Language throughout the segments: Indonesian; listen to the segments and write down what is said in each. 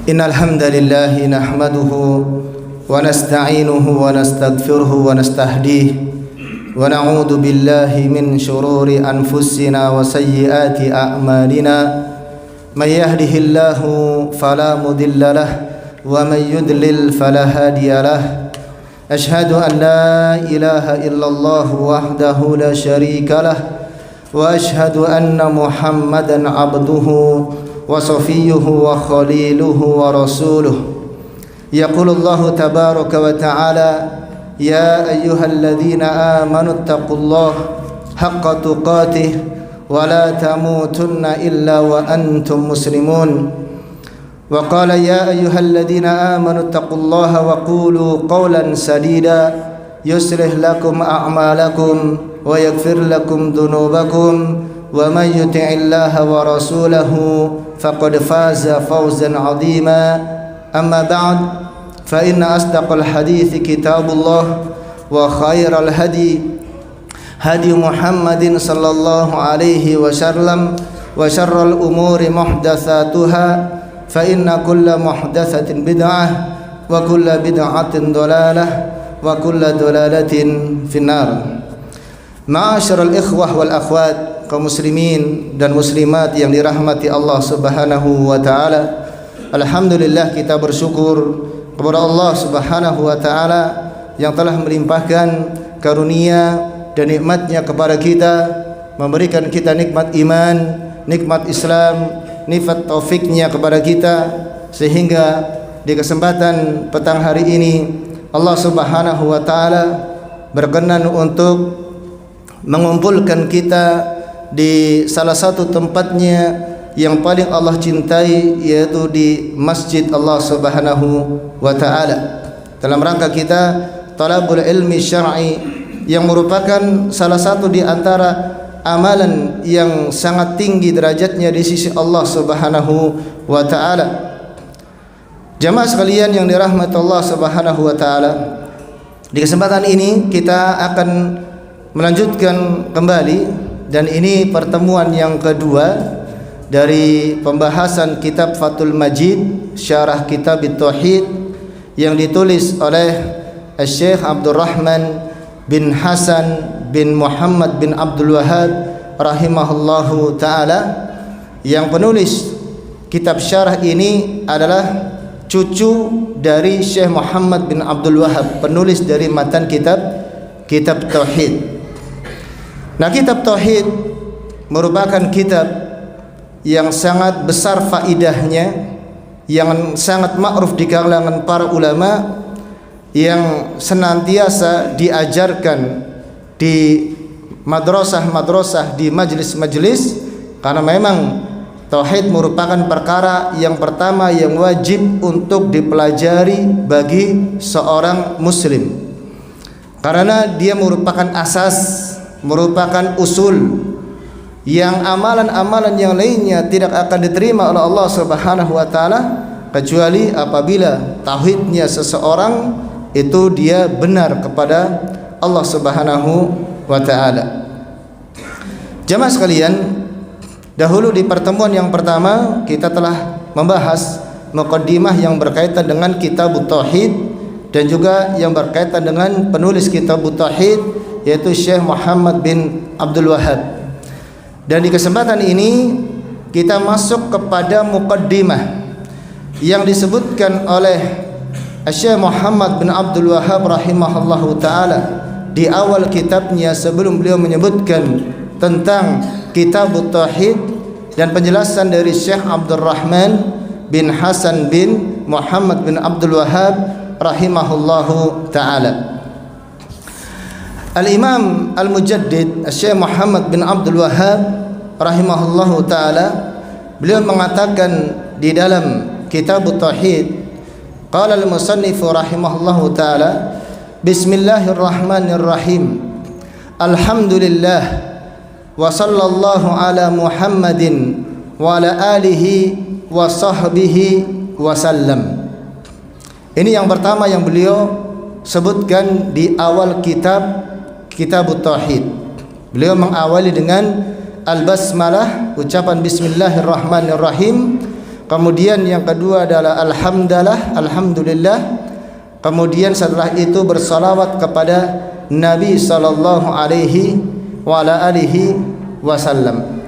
إن الحمد لله نحمده ونستعينه ونستغفره ونستهديه ونعوذ بالله من شرور أنفسنا وسيئات أعمالنا من يهده الله فلا مضل له ومن يضلل فلا هادي له أشهد أن لا إله إلا الله وحده لا شريك له وأشهد أن محمدا عبده وصفيه وخليله ورسوله يقول الله تبارك وتعالى يا أيها الذين آمنوا اتقوا الله حق تقاته ولا تموتن إلا وأنتم مسلمون وقال يا أيها الذين آمنوا اتقوا الله وقولوا قولا سديدا يصلح لكم أعمالكم ويغفر لكم ذنوبكم ومن يطع الله ورسوله فقد فاز فوزا عظيما أما بعد فإن أصدق الحديث كتاب الله وخير الهدي هدي محمد صلى الله عليه وسلم وشر الأمور محدثاتها فإن كل محدثة بدعة وكل بدعة ضلالة وكل ضلالة في النار. Ma'asyiral ikhwah wal akhwat, kaum muslimin dan muslimat yang dirahmati Allah Subhanahu wa taala. Alhamdulillah, kita bersyukur kepada Allah Subhanahu wa taala yang telah melimpahkan karunia dan nikmat-Nya kepada kita, memberikan kita nikmat iman, nikmat Islam, nikmat taufik-Nya kepada kita, sehingga di kesempatan petang hari ini Allah Subhanahu wa taala berkenan untuk mengumpulkan kita di salah satu tempatnya yang paling Allah cintai, yaitu di Masjid Allah Subhanahu wa taala, dalam rangka kita talabul ilmi syar'i, yang merupakan salah satu di antara amalan yang sangat tinggi derajatnya di sisi Allah Subhanahu wa taala. Jamaah sekalian yang dirahmati Allah Subhanahu wa taala, di kesempatan ini kita akan melanjutkan kembali, dan ini pertemuan yang kedua dari pembahasan kitab Fathul Majid Syarah Kitab Tauhid yang ditulis oleh Syekh Abdurrahman bin Hasan bin Muhammad bin Abdul Wahhab rahimahullahu taala. Yang penulis kitab syarah ini adalah cucu dari Syekh Muhammad bin Abdul Wahhab, penulis dari matan kitab Tauhid. Nah, kitab Tauhid merupakan kitab yang sangat besar faidahnya, yang sangat ma'ruf di kalangan para ulama, yang senantiasa diajarkan di madrasah-madrasah, di majelis-majelis, karena memang Tauhid merupakan perkara yang pertama yang wajib untuk dipelajari bagi seorang muslim, karena dia merupakan asas, merupakan usul yang amalan-amalan yang lainnya tidak akan diterima oleh Allah Subhanahu wa taala kecuali apabila tauhidnya seseorang itu dia benar kepada Allah Subhanahu wa taala. Jamaah sekalian, dahulu di pertemuan yang pertama kita telah membahas muqaddimah yang berkaitan dengan kitab Tauhid dan juga yang berkaitan dengan penulis kitab Tauhid, yaitu Syekh Muhammad bin Abdul Wahhab. Dan di kesempatan ini kita masuk kepada muqaddimah yang disebutkan oleh Syekh Muhammad bin Abdul Wahhab rahimahullahu taala di awal kitabnya, sebelum beliau menyebutkan tentang kitab Tauhid dan penjelasan dari Syekh Abdurrahman bin Hasan bin Muhammad bin Abdul Wahhab rahimahullahu taala. Al-Imam Al-Mujaddid Syekh Muhammad bin Abdul Wahhab rahimahullahu taala, beliau mengatakan di dalam kitab Tauhid, qala al-musannif rahimahullahu taala, bismillahirrahmanirrahim, alhamdulillah wa sallallahu ala Muhammadin wa ala alihi wa sahbihi wa sallam. Ini yang pertama yang beliau sebutkan di awal kitab Tauhid. Beliau mengawali dengan al-basmalah, ucapan bismillahirrahmanirrahim, kemudian yang kedua adalah alhamdulillah, kemudian setelah itu bersalawat kepada Nabi sallallahu alaihi wa ala alihi wasallam.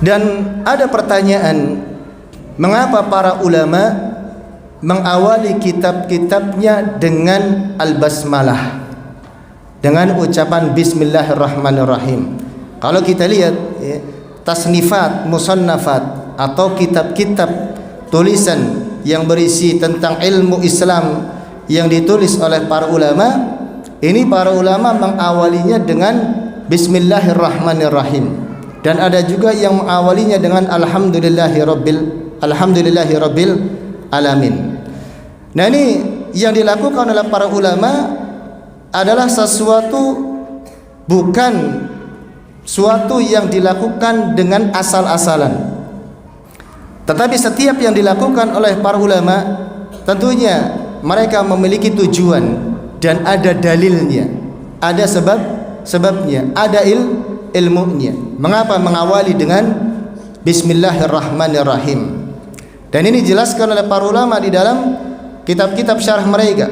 Dan ada pertanyaan, mengapa para ulama mengawali kitab-kitabnya dengan al-basmalah, dengan ucapan bismillahirrahmanirrahim? Kalau kita lihat ya, tasnifat, musannafat atau kitab-kitab tulisan yang berisi tentang ilmu Islam yang ditulis oleh para ulama, ini para ulama mengawalinya dengan bismillahirrahmanirrahim, dan ada juga yang mengawalinya dengan alhamdulillahi rabbil alamin. Nah, ini yang dilakukan oleh para ulama adalah bukan suatu yang dilakukan dengan asal-asalan, tetapi setiap yang dilakukan oleh para ulama tentunya mereka memiliki tujuan dan ada dalilnya, ada sebabnya, ada ilmunya. Mengapa mengawali dengan bismillahirrahmanirrahim? Dan ini dijelaskan oleh para ulama di dalam kitab-kitab syarah mereka,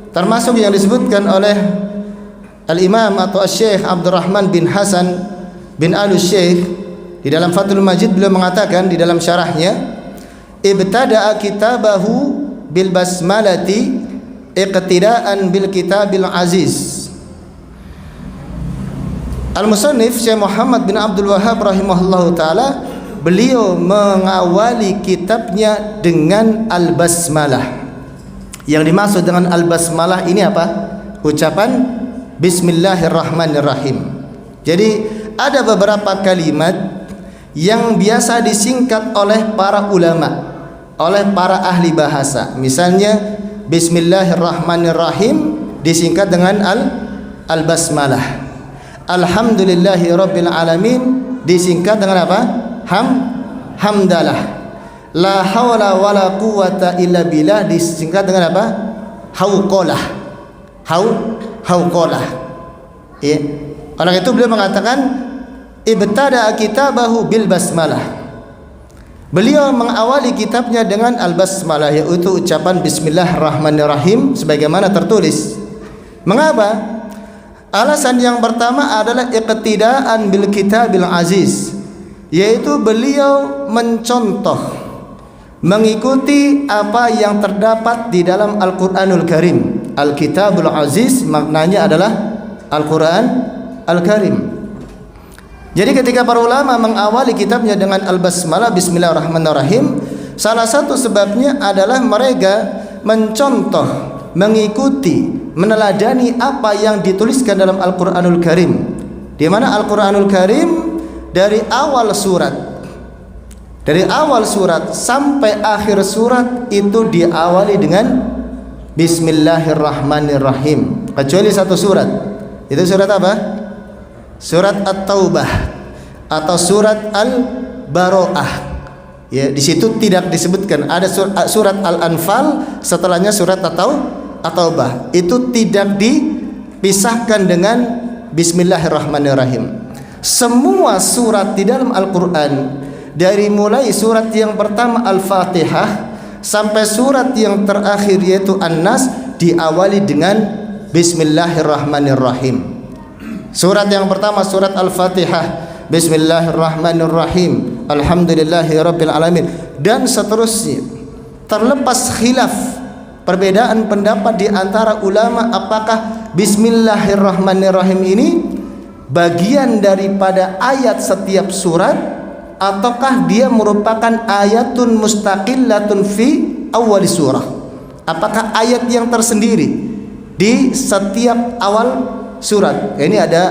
termasuk yang disebutkan oleh Al-Imam atau Syekh Abdurrahman bin Hasan bin Al-Syekh di dalam Fathul Majid. Beliau mengatakan di dalam syarahnya, ibtada'a kitabahu bil basmalati iqtidaan bil kitabil aziz. Al-Musannif Syekh Muhammad bin Abdul Wahhab rahimahullahu taala, beliau mengawali kitabnya dengan al-basmalah. Yang dimaksud dengan al-basmalah ini apa? Ucapan bismillahirrahmanirrahim. Jadi ada beberapa kalimat yang biasa disingkat oleh para ulama, oleh para ahli bahasa. Misalnya bismillahirrahmanirrahim disingkat dengan al-basmalah. Alhamdulillahi rabbil alamin disingkat dengan apa? Hamdalah. La haula wala quwata illa billah disingkat dengan apa? Hauqalah. Hauqalah. Ya. Oleh itu beliau mengatakan ibtada kitabahu bil basmalah. Beliau mengawali kitabnya dengan al-basmalah, yaitu ucapan bismillahirrahmanirrahim sebagaimana tertulis. Mengapa? Alasan yang pertama adalah iqtidaan bil kitabil aziz, yaitu beliau mencontoh, mengikuti apa yang terdapat di dalam Al-Qur'anul Karim. Al-Kitabul Aziz maknanya adalah Al-Qur'an Al-Karim. Jadi ketika para ulama mengawali kitabnya dengan al-basmalah bismillahirrahmanirrahim, salah satu sebabnya adalah mereka mencontoh, mengikuti, meneladani apa yang dituliskan dalam Al-Qur'anul Karim, di mana Al-Qur'anul Karim dari awal surat sampai akhir surat itu diawali dengan bismillahirrahmanirrahim, kecuali satu surat. Itu surat apa? Surat At-Taubah atau surat Al-Baro'ah. Ya, di situ tidak disebutkan. Ada surat Al-Anfal, setelahnya surat At-Taubah. Itu tidak dipisahkan dengan bismillahirrahmanirrahim. Semua surat di dalam Al-Qur'an, dari mulai surat yang pertama Al-Fatihah sampai surat yang terakhir yaitu An-Nas, diawali dengan bismillahirrahmanirrahim. Surat yang pertama surat Al-Fatihah, bismillahirrahmanirrahim, alhamdulillahirabbil alamin, dan seterusnya. Terlepas khilaf, perbedaan pendapat di antara ulama, apakah bismillahirrahmanirrahim ini bagian daripada ayat setiap surat, ataukah dia merupakan ayatun mustaqillatun fi awal surah. Apakah ayat yang tersendiri di setiap awal surat? Ini ada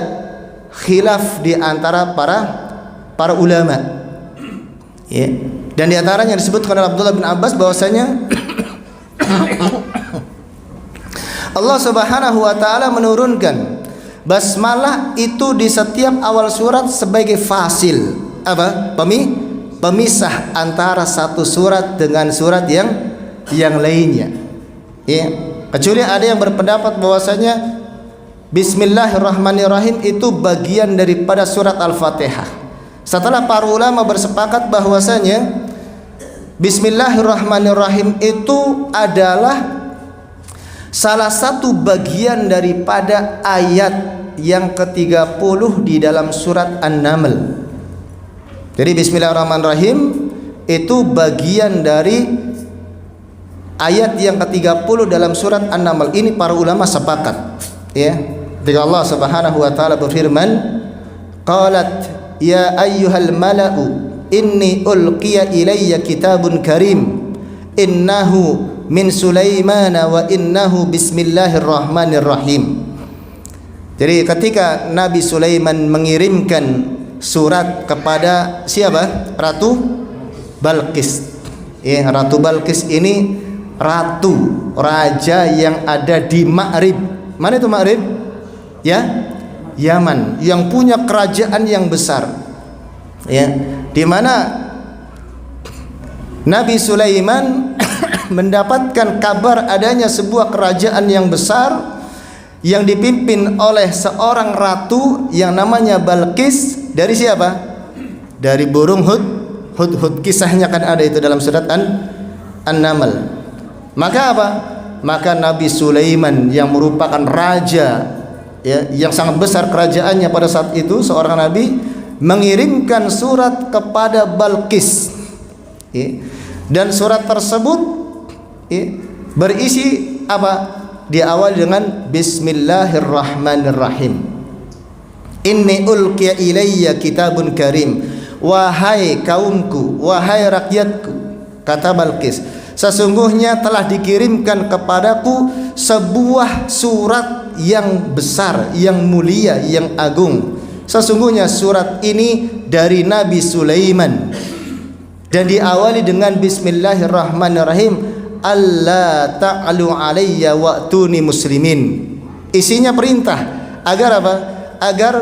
khilaf di antara para ulama. Ya. Dan di antaranya disebutkan oleh Abdullah bin Abbas bahwasanya Allah Subhanahu wa taala menurunkan basmalah itu di setiap awal surat sebagai fasil, apa? Pemisah antara satu surat dengan surat yang lainnya. Ya. Kecuali ada yang berpendapat bahwasanya bismillahirrahmanirrahim itu bagian daripada surat Al-Fatihah. Setelah para ulama bersepakat bahwasanya Bismillahirrahmanirrahim itu adalah salah satu bagian daripada ayat yang ke-30 di dalam surat An-Naml. Jadi Bismillahirrahmanirrahim itu bagian dari ayat yang ke-30 dalam surat An-Naml. Ini para ulama sepakat, ya. Ketika Allah Subhanahu wa taala berfirman, qalat ya ayyuhal mala'u inni ulqiya ilayya kitabun karim innahu min Sulaimana wa innahu bismillahirrahmanirrahim. Jadi ketika Nabi Sulaiman mengirimkan surat kepada siapa? Ratu Balqis. Ya, Ratu Balqis ini ratu, raja yang ada di Ma'rib. Mana itu Ma'rib? Ya, Yaman, yang punya kerajaan yang besar. Ya, di mana Nabi Sulaiman mendapatkan kabar adanya sebuah kerajaan yang besar yang dipimpin oleh seorang ratu yang namanya Balqis. Dari siapa? Dari burung hudhud. Kisahnya kan ada itu dalam surat An-Naml. Maka apa? Maka Nabi Sulaiman yang merupakan raja, ya, yang sangat besar kerajaannya pada saat itu, seorang nabi, mengirimkan surat kepada Balqis, ya. Dan surat tersebut, ya, berisi apa? Diawali dengan Bismillahirrahmanirrahim. Inni ulqiya ilayya kitabun karim. Wahai kaumku, wahai rakyatku, kata Balqis, sesungguhnya telah dikirimkan kepadaku sebuah surat yang besar, yang mulia, yang agung. Sesungguhnya surat ini dari Nabi Sulaiman dan diawali dengan Bismillahirrahmanirrahim. Allah ta'alu alayya wa'tuni muslimin. Isinya perintah agar apa? Agar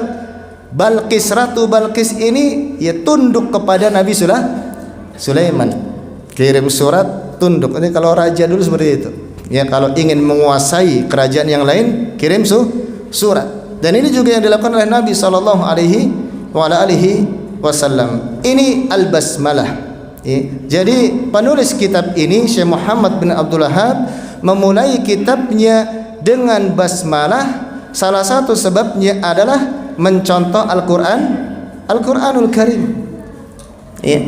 Balqis, Ratu Balqis ini ya tunduk kepada Nabi Sulaiman. Kirim surat, tunduk. Ini kalau raja dulu seperti itu. Ya, kalau ingin menguasai kerajaan yang lain, kirim surat. Dan ini juga yang dilakukan oleh Nabi sallallahu alaihi wasallam. Ini al-basmalah. Ya. Jadi penulis kitab ini Syekh Muhammad bin Abdul Wahhab memulai kitabnya dengan basmalah. Salah satu sebabnya adalah mencontoh Al-Qur'anul Karim. Ya.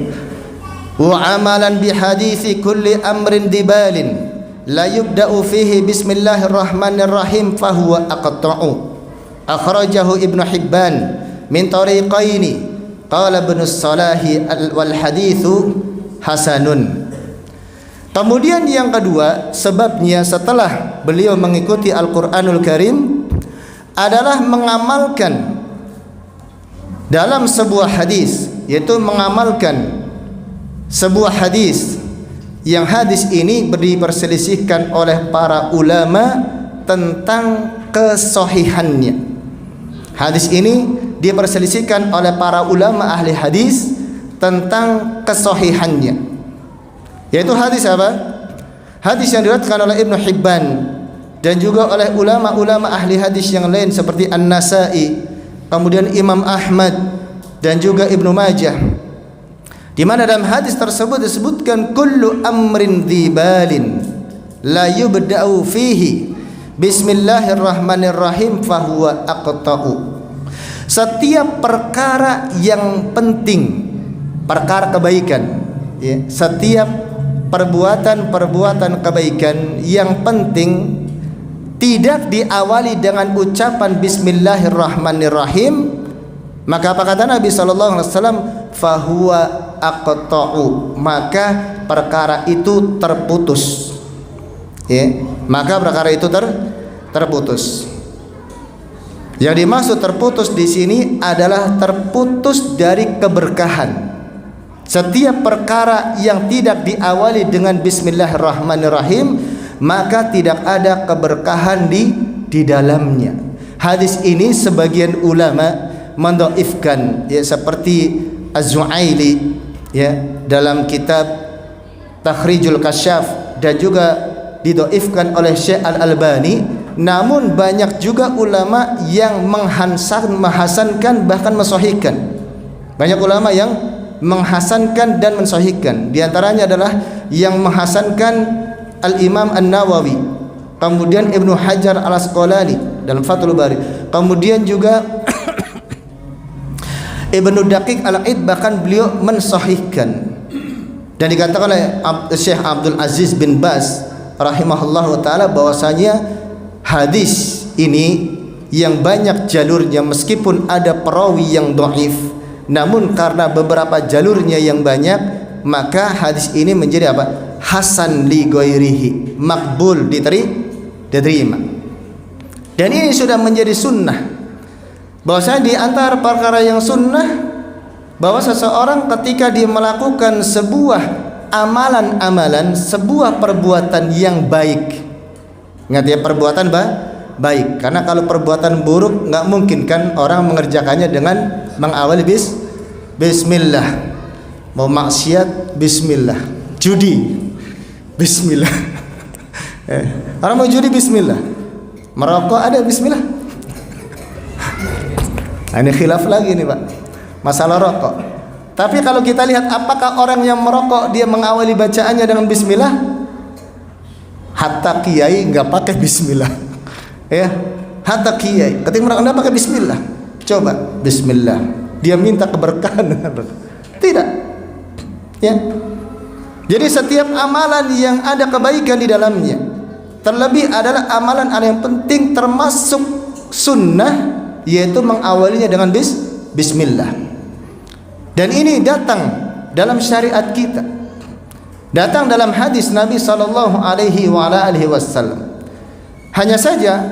Wa amalan bi hadithi kulli amrin dibalin la yubda'u fihi bismillahirrahmanirrahim fahuwa aqta'u. Akhrajahu Ibnu Hibban min tariqaini. Qala Ibnu Salahi wal hadithu hasanun. Kemudian yang kedua, sebabnya setelah beliau mengikuti Al-Qur'anul Karim adalah mengamalkan dalam sebuah hadis, yaitu mengamalkan sebuah hadis yang hadis ini diperselisihkan oleh para ulama tentang kesohihannya. Hadis ini diperselisihkan oleh para ulama ahli hadis tentang kesohihannya. Yaitu hadis apa? Hadis yang diriwayatkan oleh Ibnu Hibban dan juga oleh ulama-ulama ahli hadis yang lain seperti An-Nasa'i, kemudian Imam Ahmad dan juga Ibnu Majah. Di mana dalam hadis tersebut disebutkan kullu amrin dzibalin la yubda'u fihi bismillahirrahmanirrahim fahuwa aqta'u. Setiap perkara yang penting, perkara kebaikan, ya, setiap perbuatan kebaikan yang penting tidak diawali dengan ucapan bismillahirrahmanirrahim, maka apa kata Nabi sallallahu alaihi wasallam? Fahuwa aqta'u, maka perkara itu terputus. Ya, maka perkara itu terputus. Yang dimaksud terputus di sini adalah terputus dari keberkahan. Setiap perkara yang tidak diawali dengan bismillahirrahmanirrahim, maka tidak ada keberkahan di dalamnya. Hadis ini sebagian ulama mendhaifkan, ya, seperti Az-Zu'aili, ya, dalam kitab Takhrijul Kasyaf, dan juga didhaifkan oleh Syekh Al-Albani. Namun banyak juga ulama yang menghasankan bahkan mensahihkan. Banyak ulama yang menghasankan dan mensahihkan. Di antaranya adalah yang menghasankan Al-Imam An-Nawawi, kemudian Ibnu Hajar Al-Asqalani dalam Fathul Bari, kemudian juga Ibnu Daqiq Al-Id, bahkan beliau mensahihkan. Dan dikatakan oleh Syekh Abdul Aziz bin Baz rahimahullahu taala bahwasanya hadis ini yang banyak jalurnya, meskipun ada perawi yang dhaif, namun karena beberapa jalurnya yang banyak, maka hadis ini menjadi apa? Hasan li ghairihi, makbul, diterima. Dan ini sudah menjadi sunnah, bahwasanya di antara perkara yang sunnah, bahwa seseorang ketika dia melakukan sebuah amalan-amalan, sebuah perbuatan yang baik, ingat ya, perbuatan baik, karena kalau perbuatan buruk nggak mungkin kan orang mengerjakannya dengan mengawali bismillah. Mau maksiat bismillah, judi bismillah, orang mau judi bismillah, merokok ada bismillah. Nah, ini khilaf lagi nih Pak, masalah rokok. Tapi kalau kita lihat, apakah orang yang merokok dia mengawali bacaannya dengan bismillah? Hatta kiai nggak pakai bismillah, ya. Hatta kiai ketika merokok nggak pakai bismillah. Coba bismillah, dia minta keberkahan tidak, ya. Jadi setiap amalan yang ada kebaikan di dalamnya, terlebih adalah amalan yang penting termasuk sunnah, yaitu mengawalinya dengan bismillah. Dan ini datang dalam syariat kita, datang dalam hadis Nabi sallallahu alaihi wasallam. Hanya saja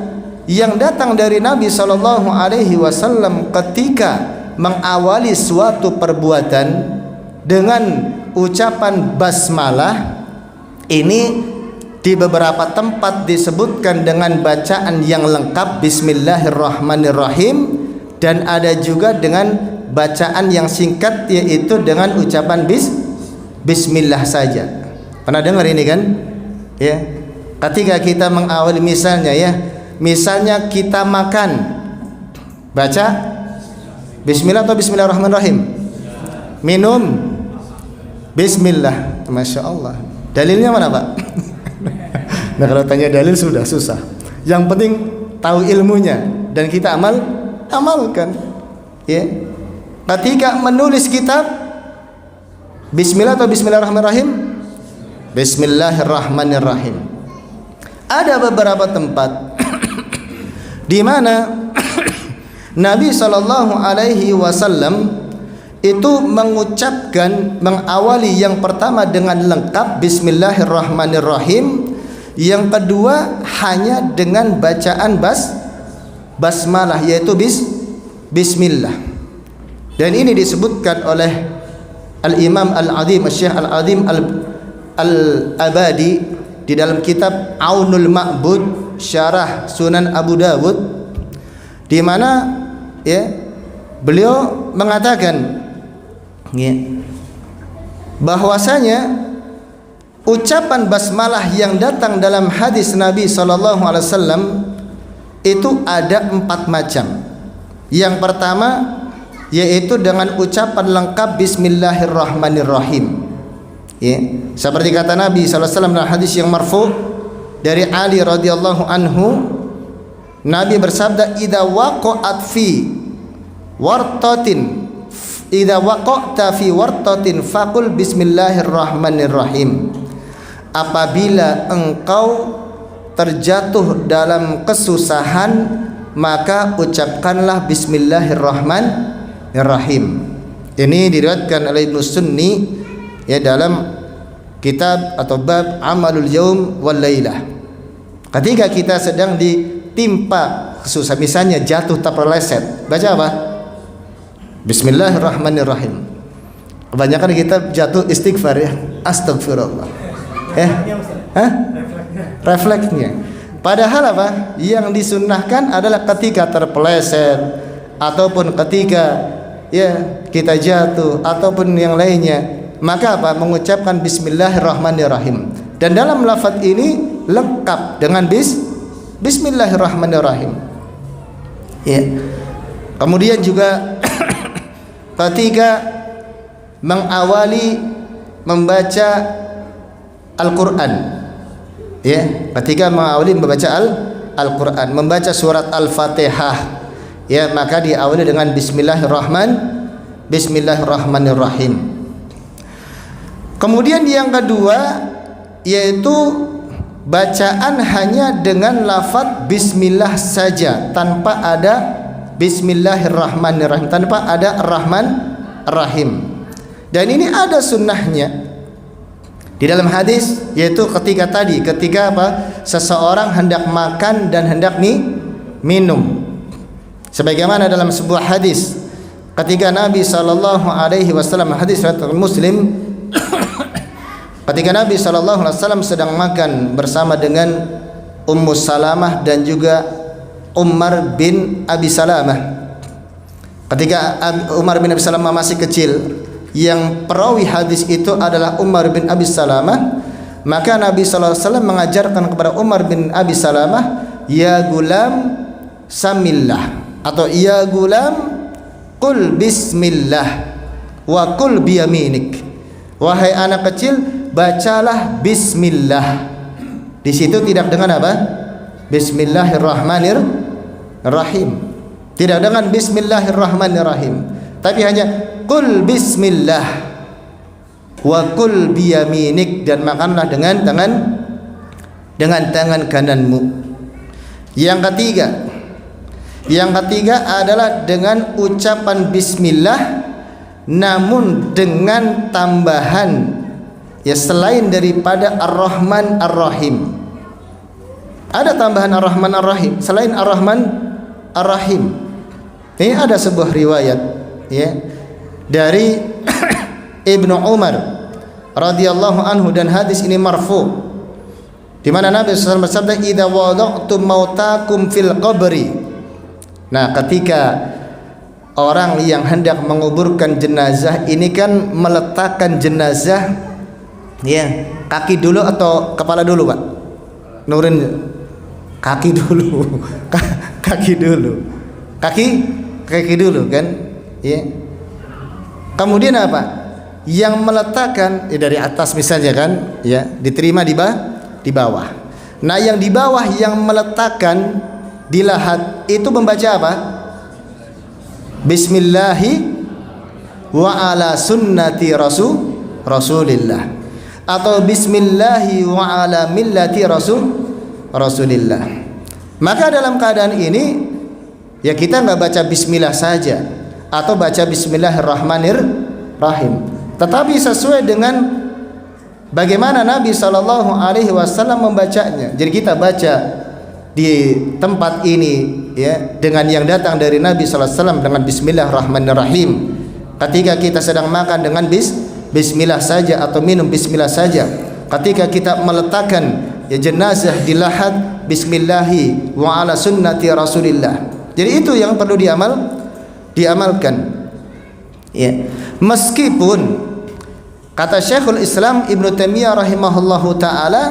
yang datang dari Nabi sallallahu alaihi wasallam ketika mengawali suatu perbuatan dengan ucapan basmalah, ini di beberapa tempat disebutkan dengan bacaan yang lengkap bismillahirrahmanirrahim, dan ada juga dengan bacaan yang singkat, yaitu dengan ucapan bismillah saja. Pernah dengar ini kan? Ya. Ketika kita mengawali, misalnya ya, misalnya kita makan, baca bismillah atau bismillahirrahmanirrahim. Minum bismillah. Masya Allah. Dalilnya mana Pak? Nah, kalau tanya dalil sudah susah. Yang penting tahu ilmunya dan kita amalkan. Ya. Ketika menulis kitab, bismillah atau bismillahirrahmanirrahim? Bismillahirrahmanirrahim. Ada beberapa tempat di mana Nabi sallallahu alaihi wasallam itu mengucapkan, mengawali yang pertama dengan lengkap bismillahirrahmanirrahim, yang kedua hanya dengan bacaan basmalah, yaitu bismillah. Dan ini disebutkan oleh Al-Imam Al-Azim, Syekh Al-Azim Al-Abadi di dalam kitab Aunul Ma'bud Syarah Sunan Abu Dawud, di mana ya beliau mengatakan ya, bahwasanya ucapan basmalah yang datang dalam hadis Nabi sallallahu alaihi wasallam itu ada 4 macam. Yang pertama yaitu dengan ucapan lengkap bismillahirrahmanirrahim. Ya, seperti kata Nabi sallallahu alaihi wasallam dalam hadis yang marfu dari Ali radhiyallahu anhu, Nabi bersabda, "Idza waqa'at fi wartatin, idza waqa'ta fi wartatin faqul bismillahirrahmanirrahim." Apabila engkau terjatuh dalam kesusahan, maka ucapkanlah bismillahirrahmanirrahim. Ini diriwayatkan oleh Ibnu Sunni ya dalam kitab atau bab Amalul Yaum wal Lailah. Ketika kita sedang ditimpa kesusahan, misalnya jatuh terpeleset, baca apa? Bismillahirrahmanirrahim. Kebanyakan kita jatuh istighfar ya, astagfirullah. Refleksnya. Padahal apa? Yang disunnahkan adalah ketika terpeleset ataupun ketika ya kita jatuh ataupun yang lainnya, maka apa? Mengucapkan bismillahirrahmanirrahim. Dan dalam lafaz ini lengkap dengan bismillahirrahmanirrahim. Ya. Kemudian juga ketika mengawali membaca Al-Qur'an. Ya, ketika mengawali membaca Al-Qur'an, membaca surat Al-Fatihah, ya, maka diawali dengan Bismillahirrahmanirrahim. Kemudian yang kedua yaitu bacaan hanya dengan lafaz bismillah saja, tanpa ada Bismillahirrahmanirrahim, tanpa ada Ar-Rahman Ar-Rahim. Dan ini ada sunnahnya di dalam hadis, yaitu ketika apa? Seseorang hendak makan dan hendak minum. Sebagaimana dalam sebuah hadis, ketika Nabi sallallahu alaihi wasallam, hadis riwayat Muslim, ketika Nabi sallallahu alaihi wasallam sedang makan bersama dengan Ummu Salamah dan juga Umar bin Abi Salamah. Ketika Umar bin Abi Salamah masih kecil, yang perawi hadis itu adalah Umar bin Abi Salamah, maka Nabi sallallahu alaihi wasallam mengajarkan kepada Umar bin Abi Salamah, ya gulam samillah, atau ya gulam qul bismillah wa qul biyaminik. Wahai anak kecil, bacalah bismillah. Di situ tidak dengan apa? Bismillahirrahmanirrahim. Tidak dengan bismillahirrahmanirrahim, tapi hanya qul bismillah wa qul biyaminik, dan makanlah dengan tangan kananmu. Yang ketiga adalah dengan ucapan bismillah, namun dengan tambahan, ya, selain daripada Ar-Rahman Ar-Rahim. Ada tambahan Ar-Rahman Ar-Rahim selain Ar-Rahman Ar-Rahim. Ini ada sebuah riwayat, ya, dari Ibnu Umar radhiyallahu anhu, dan hadis ini marfu, di mana Nabi SAW bersabda, idza wada'tum mautakum fil qabri. Nah, ketika orang yang hendak menguburkan jenazah ini kan meletakkan jenazah, ya, kaki dulu atau kepala dulu, Pak? Nurin, kaki dulu. Kaki dulu kan, ya. Kemudian apa? Yang meletakkan, ya, dari atas misalnya kan, ya, diterima di bawah. Nah, yang di bawah yang meletakkan di lahat itu membaca apa? Bismillahi wa ala sunnati Rasulillah, atau bismillahi wa ala millati Rasulillah. Maka dalam keadaan ini, ya, kita nggak baca bismillah saja atau baca bismillahirrahmanirrahim, tetapi sesuai dengan bagaimana Nabi sallallahu alaihi wasallam membacanya. Jadi kita baca di tempat ini, ya, dengan yang datang dari Nabi sallallahu alaihi wasallam dengan bismillahirrahmanirrahim. Ketika kita sedang makan dengan bismillah saja atau minum bismillah saja. Ketika kita meletakkan, ya, jenazah di lahat, bismillahi wa ala sunnati Rasulillah. Jadi itu yang perlu diamalkan. Ya. Meskipun kata Syekhul Islam Ibnu Taimiyah rahimahullahu taala,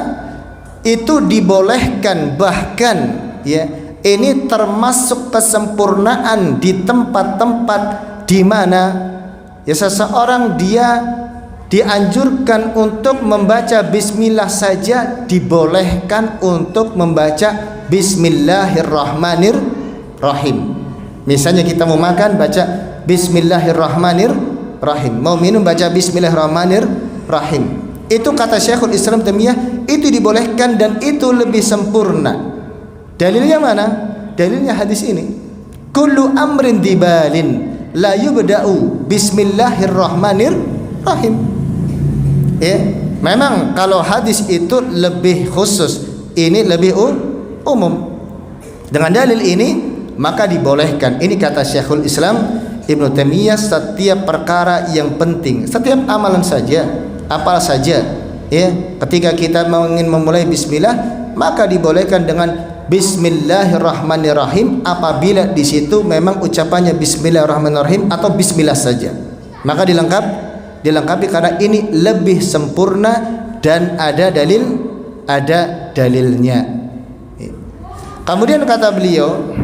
itu dibolehkan, bahkan, ya, ini termasuk kesempurnaan di tempat-tempat di mana, ya, seseorang dia dianjurkan untuk membaca bismillah saja, dibolehkan untuk membaca bismillahirrahmanirrahim. Misalnya kita mau makan, baca bismillahirrahmanirrahim, mau minum, baca bismillahirrahmanirrahim. Itu kata Syekhul Islam Taimiyah, itu dibolehkan dan itu lebih sempurna. Dalilnya mana? Dalilnya hadis ini, kullu amrin dibalin la yubda'u bismillahirrahmanirrahim. Ya, memang kalau hadis itu lebih khusus, ini lebih umum. Dengan dalil ini maka dibolehkan. Ini kata Syekhul Islam Ibnu Taimiyah, setiap perkara yang penting, setiap amalan saja, apal saja, ya, ketika kita ingin memulai bismillah, maka dibolehkan dengan bismillahirrahmanirrahim apabila di situ memang ucapannya bismillahirrahmanirrahim atau bismillah saja. Maka dilengkapi karena ini lebih sempurna dan ada dalilnya. Kemudian kata beliau,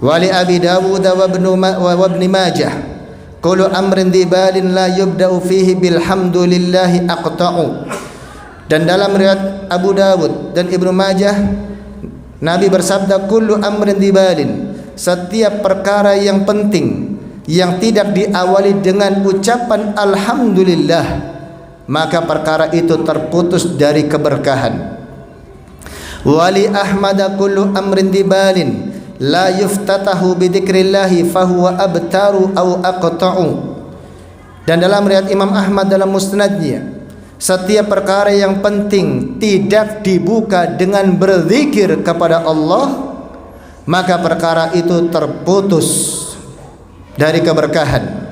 wali Abi Dawud wa Ibnu Majah kullu amrin dibalin la yubda'u fihi bilhamdulillahi aqta'u. Dan dalam riwayat Abu Dawud dan Ibnu Majah, Nabi bersabda, kullu amrin dibalin, setiap perkara yang penting yang tidak diawali dengan ucapan alhamdulillah, maka perkara itu terputus dari keberkahan. Wali Ahmad kullu amrin dibalin la yuftatahu bidzikrillahi fahuwa abtaru au aqta'u. Dan dalam riwayat Imam Ahmad dalam musnadnya, setiap perkara yang penting tidak dibuka dengan berzikir kepada Allah, maka perkara itu terputus dari keberkahan.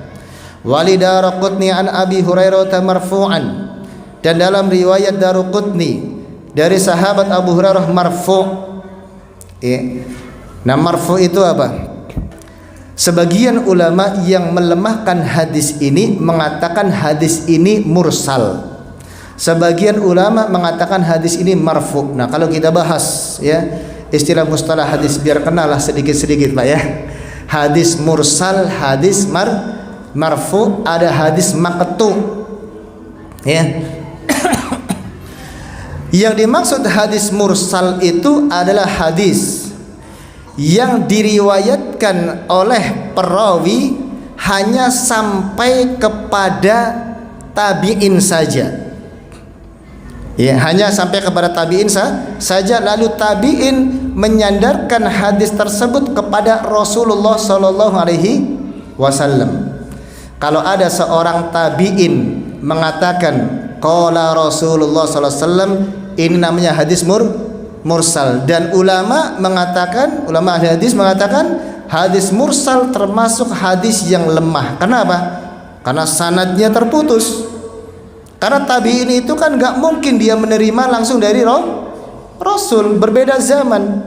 Wali Daraqutni an Abi Hurairah marfu'an, dan dalam riwayat Daraqutni dari sahabat Abu Hurairah marfu'. Nah, marfu' itu apa? Sebagian ulama yang melemahkan hadis ini mengatakan hadis ini mursal. Sebagian ulama mengatakan hadis ini marfu'. Nah, kalau kita bahas ya istilah mustalah hadis biar kenalah sedikit-sedikit Pak ya. Hadis mursal, hadis marfu', ada hadis maqtu. Ya. Yang dimaksud hadis mursal itu adalah hadis yang diriwayatkan oleh perawi hanya sampai kepada tabi'in saja. Ya, hanya sampai kepada tabi'in saja, lalu tabi'in menyandarkan hadis tersebut kepada Rasulullah sallallahu alaihi wasallam. Kalau ada seorang tabi'in mengatakan qala Rasulullah sallallahu alaihi wasallam, ini namanya hadis mursal. Dan ulama ahli hadis mengatakan hadis mursal termasuk hadis yang lemah. Kenapa? Karena sanadnya terputus. Karena tabi'in itu kan gak mungkin dia menerima langsung dari Rasul, berbeda zaman.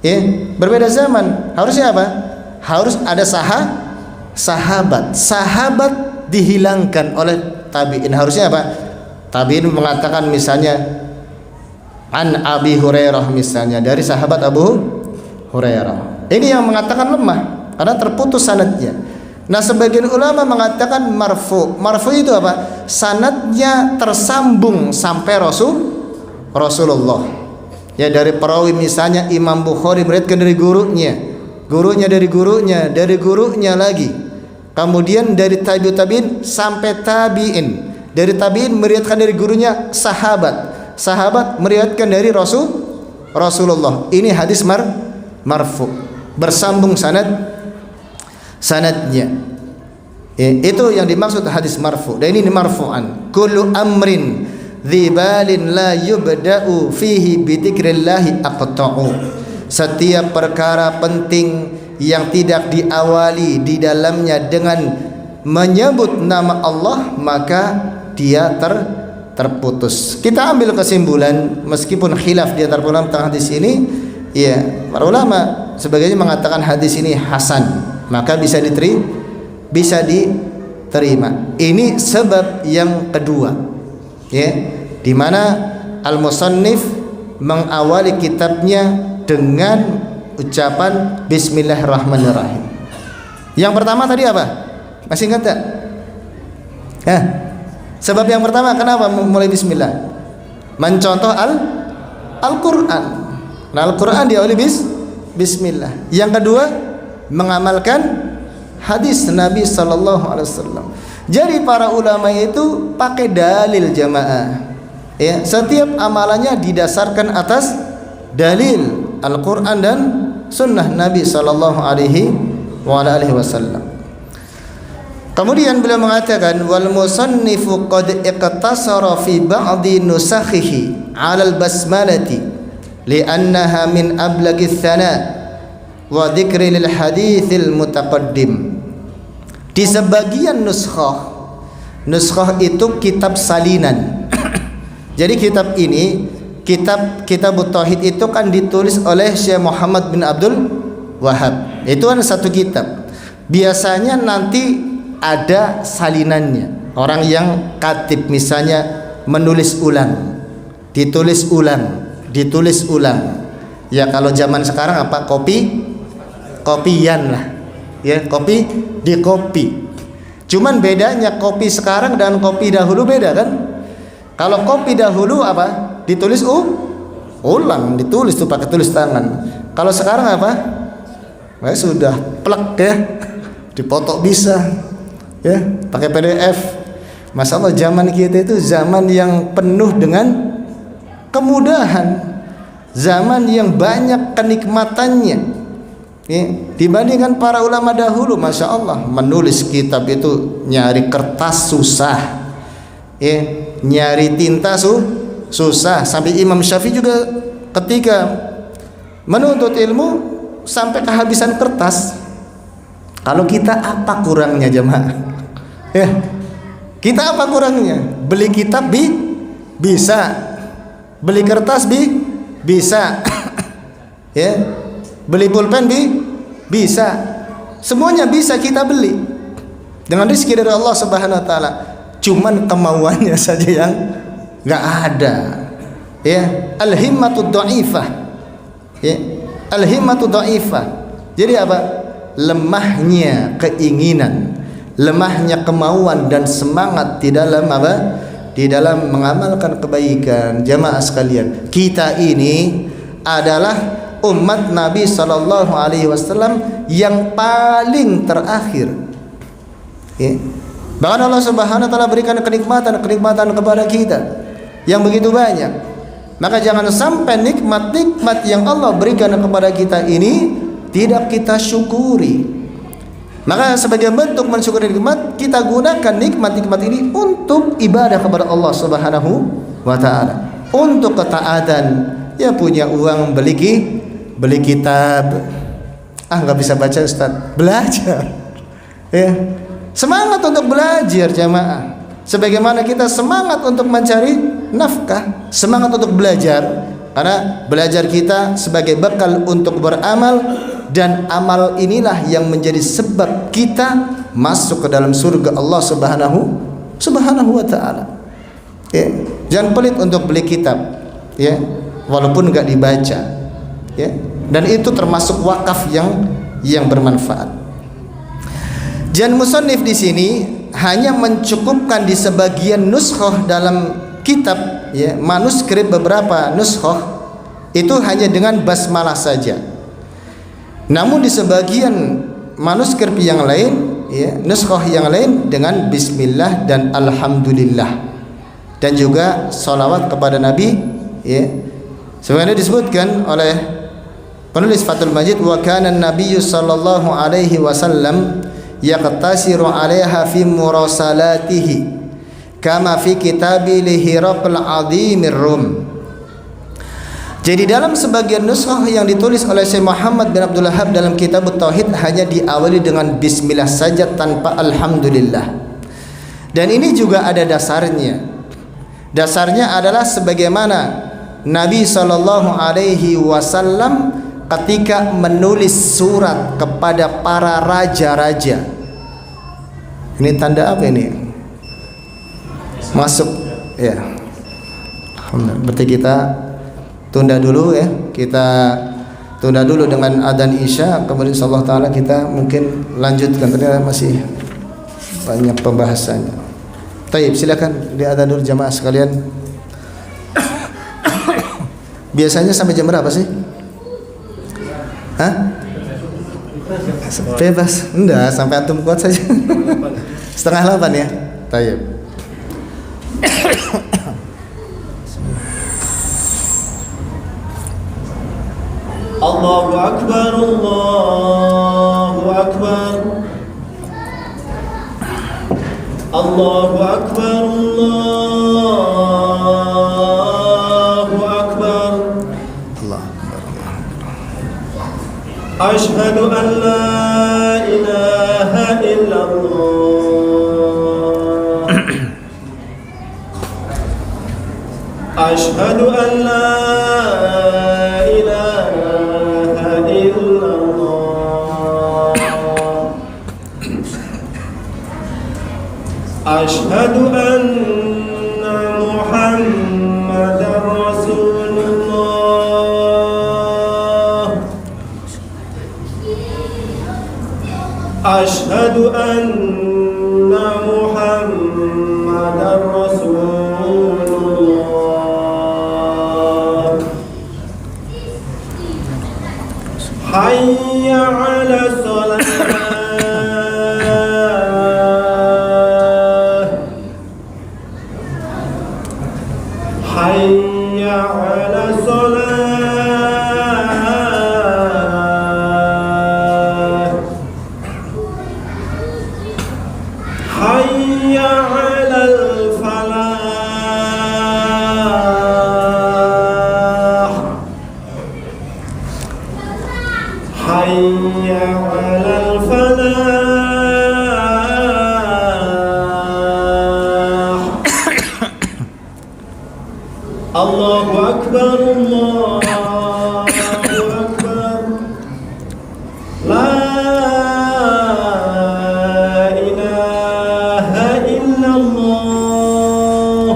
Ya, berbeda zaman. Harusnya apa? Harus ada sahabat. Sahabat dihilangkan oleh tabi'in. Harusnya apa? Tabi'in mengatakan misalnya an Abi Hurairah, misalnya dari sahabat Abu Hurairah. Ini yang mengatakan lemah karena terputus sanadnya. Nah, sebagian ulama mengatakan marfu. Marfu itu apa? Sanadnya tersambung sampai Rasulullah. Ya, dari perawi misalnya Imam Bukhari meriwayatkan dari gurunya, gurunya dari gurunya, dari gurunya lagi. Kemudian dari tabi'in sampai tabi'in. Dari tabi'in meriwayatkan dari gurunya sahabat. Sahabat meriwayatkan dari Rasulullah. Ini hadis marfu. Bersambung sanadnya. Itu yang dimaksud hadis marfu. Dan ini marfu'an. Kullu amrin dzibalin la yubda'u fihi bidzikrillahi aqta'u. Setiap perkara penting yang tidak diawali di dalamnya dengan menyebut nama Allah, maka dia terputus. Kita ambil kesimpulan, meskipun khilaf di antara ulama tentang hadis ini, ya, para ulama sebagiannya mengatakan hadis ini hasan, maka bisa diterima. Ini sebab yang kedua, ya, di mana al-musannif mengawali kitabnya dengan ucapan Bismillahirrahmanirrahim. Yang pertama tadi apa? Masih ingat tak? Sebab yang pertama kenapa mulai Bismillah? Mencontoh Al-Quran. Nah, Al-Quran diawali Bismillah. Yang kedua, mengamalkan hadis Nabi sallallahu alaihi wasallam. Jadi para ulama itu pakai dalil jamaah. Ya, setiap amalannya didasarkan atas dalil Al-Quran dan sunnah Nabi sallallahu alaihi wasallam. Kemudian beliau mengatakan wal musannifu qad iqtasara fi ba'di nusakhihi 'ala al-basmalati li'annaha min ablaghi tsana wa dzikri lil haditsil mutaqaddim. Di sebagian nuskhah itu kitab salinan. Jadi kitab ini, kitab tauhid itu kan ditulis oleh Syekh Muhammad bin Abdul Wahab. Itu kan satu kitab. Biasanya nanti ada salinannya. Orang yang katib misalnya menulis ulang, ditulis ulang. Ya, kalau zaman sekarang apa? Kopian lah. Ya, di kopi. Cuman bedanya kopi sekarang dan kopi dahulu beda kan? Kalau kopi dahulu apa? Ditulis ulang, ditulis tuh pakai tulis tangan. Kalau sekarang apa? Sudah plek ya, dipoto bisa ya, pakai PDF. Masya Allah, zaman kita itu zaman yang penuh dengan kemudahan, zaman yang banyak kenikmatannya ya, dibandingkan para ulama dahulu. Masya Allah, menulis kitab itu nyari kertas susah ya, nyari tinta susah. Sampai Imam Syafi'i juga ketika menuntut ilmu sampai kehabisan kertas. Kalau kita apa kurangnya jemaah? Ya, kita apa kurangnya? Beli kitab bisa, beli kertas bisa, ya, beli pulpen bisa, semuanya bisa kita beli dengan rezeki dari Allah Subhanahu Wa Taala. Cuman kemauannya saja yang nggak ada. Ya, al-himmatud dhaifah. Ya, al-himmatud dhaifah. Jadi apa? Lemahnya keinginan, lemahnya kemauan dan semangat di dalam apa? Di dalam mengamalkan kebaikan. Jamaah sekalian, kita ini adalah umat Nabi sallallahu alaihi wasallam yang paling terakhir. Ya. Bahkan Allah Subhanahu wa taala berikan kenikmatan kepada kita yang begitu banyak. Maka jangan sampai nikmat-nikmat yang Allah berikan kepada kita ini tidak kita syukuri. Maka sebagai bentuk mensyukuri nikmat, kita gunakan nikmat-nikmat ini untuk ibadah kepada Allah Subhanahu wa taala, untuk ketaatan. Ya, punya uang beli kitab, nggak bisa baca Ustaz, belajar ya, semangat untuk belajar jamaah. Sebagaimana kita semangat untuk mencari nafkah, semangat untuk belajar, karena belajar kita sebagai bekal untuk beramal, dan amal inilah yang menjadi sebab kita masuk ke dalam surga Allah Subhanahu wa taala. Ya, jangan pelit untuk beli kitab ya, walaupun enggak dibaca ya, dan itu termasuk wakaf yang bermanfaat. Jan musannif di sini hanya mencukupkan di sebagian nuskhah dalam kitab ya, manuskrip beberapa nuskhah itu hanya dengan basmalah saja. Namun di sebagian manuskrip yang lain ya, nuskhah yang lain dengan bismillah dan alhamdulillah, dan juga salawat kepada Nabi ya. Sebagaimana disebutkan oleh penulis Fathul Majid, wa kana an-nabiyyu sallallahu alaihi wasallam yaqtasiru 'alaiha fi murasalatihi kama fi kitabi li Hiraql 'azimir Rum. Jadi dalam sebagian nuskhah yang ditulis oleh Syekh Muhammad bin Abdul Wahhab dalam kitab Tauhid hanya diawali dengan bismillah saja tanpa alhamdulillah. Dan ini juga ada dasarnya. Dasarnya adalah sebagaimana Nabi sallallahu alaihi wasallam ketika menulis surat kepada para raja-raja. Ini tanda apa ini? Masuk ya. Berarti kita tunda dulu ya. Kita tunda dulu dengan adzan Isya, kemudian insyaallah taala kita mungkin lanjutkan, ternyata masih banyak pembahasannya. Taib, silakan di adzan dulu jamaah sekalian. Biasanya sampai jam berapa sih? Hah? Bebas? Enggak, sampai antum kuat saja. 7:30 ya. Tayyib. Allahu Akbar, Allahu Akbar, Allahu Akbar, Allahu Akbar, Ashhadu an la ilaha illallah, Ashhadu an la ilaha illallah, Ashhadu anna Muhammadar Rasulullah, Ashhadu anna حي على الصلاة حي على الفلاح حي على الفلاح الله أكبر الله أكبر لا إله إلا الله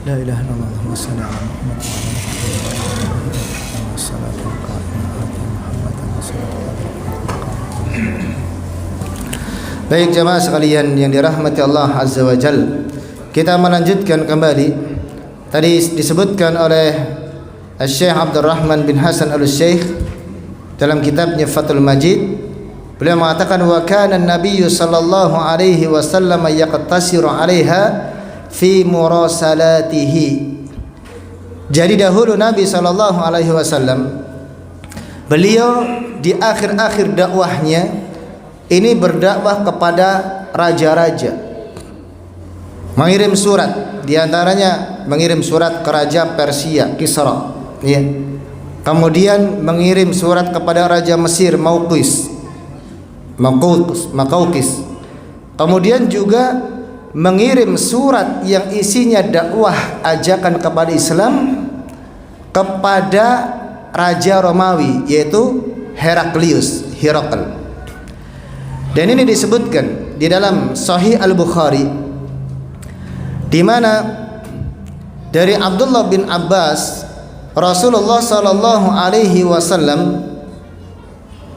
لا إله إلا الله اللهم صل على محمد والصلاة Baik jemaah sekalian yang dirahmati Allah Azza wa Jal, kita melanjutkan kembali. Tadi disebutkan oleh Syekh Abdul Rahman bin Hasan Al-Syekh dalam kitabnya Fathul Majid, beliau mengatakan wa kana an-nabiy sallallahu alaihi wasallam yaqtasiru 'alaiha fi murasalatihi. Jadi dahulu Nabi sallallahu alaihi wasallam beliau di akhir-akhir dakwahnya ini berdakwah kepada raja-raja, mengirim surat, diantaranya mengirim surat ke Raja Persia Kisra, ya. Kemudian mengirim surat kepada Raja Mesir Maqawqis. Kemudian juga mengirim surat yang isinya dakwah ajakan kepada Islam kepada Raja Romawi, yaitu Heraklius. Dan ini disebutkan di dalam Sahih Al-Bukhari, di mana dari Abdullah bin Abbas Rasulullah sallallahu alaihi wasallam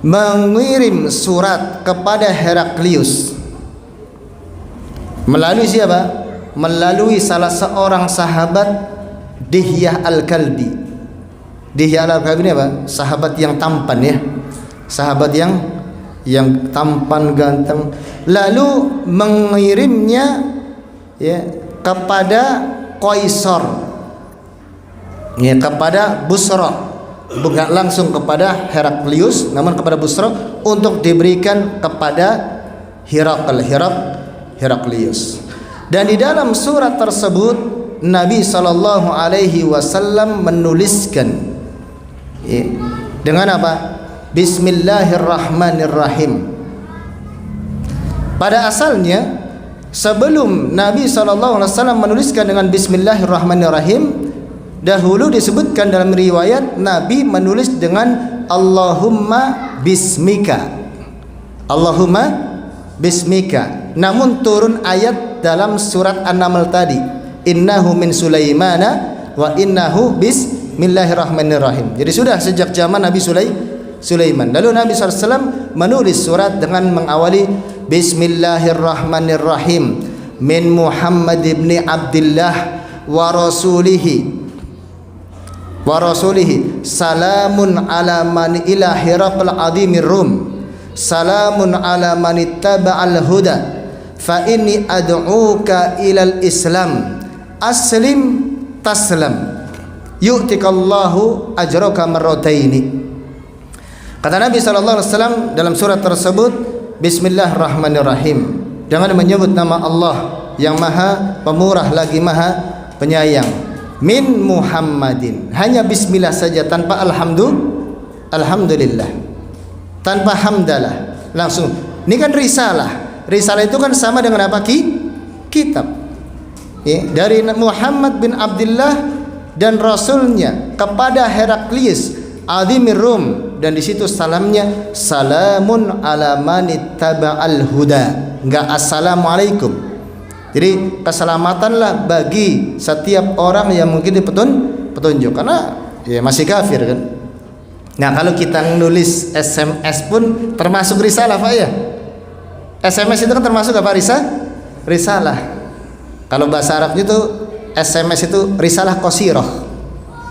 mengirim surat kepada Heraklius melalui siapa? Melalui salah seorang sahabat, Dihyah Al-Kalbi. Dihyah Al-Kalbi ini apa? Sahabat yang tampan, ya. Sahabat yang tampan ganteng, lalu mengirimnya, ya, kepada Qaisar, ya, kepada Busra, bukan langsung kepada Heraklius, namun kepada Busra untuk diberikan kepada Heraklius. Dan di dalam surat tersebut Nabi sallallahu alaihi wasallam menuliskan, ya, dengan apa? Bismillahirrahmanirrahim. Pada asalnya sebelum Nabi SAW menuliskan dengan Bismillahirrahmanirrahim, dahulu disebutkan dalam riwayat Nabi menulis dengan Allahumma bismika. Allahumma bismika. Namun turun ayat dalam surat An-Naml tadi, innahu min Sulaimana wa innahu bismillahirrahmanirrahim. Jadi sudah sejak zaman Nabi Sulaiman. Lalu Nabi SAW menulis surat dengan mengawali Bismillahirrahmanirrahim min Muhammad ibn Abdullah wa rasulihi salamun ala man ila Hiraql adimir rum salamun ala man ittaba'al huda fa inni ad'uka ilal islam aslim taslam yu'tikallahu ajraka marrataini. Kata Nabi SAW dalam surat tersebut, Bismillahirrahmanirrahim, dengan menyebut nama Allah yang maha pemurah lagi maha penyayang. Min Muhammadin, hanya bismillah saja tanpa alhamdulillah, tanpa hamdalah, langsung. Ini kan risalah. Risalah itu kan sama dengan apa? Kitab, ya, dari Muhammad bin Abdullah dan Rasulnya kepada Heraklius Adimir Rum, dan di situ salamnya salamun ala manittaba'al huda, enggak assalamualaikum. Jadi keselamatanlah bagi setiap orang yang mungkin petunjuk, karena ya masih kafir kan. Nah, kalau kita nulis SMS pun termasuk risalah, Pak, ya. SMS itu kan termasuk apa? Risalah. Kalau bahasa Arab itu SMS itu risalah qasirah,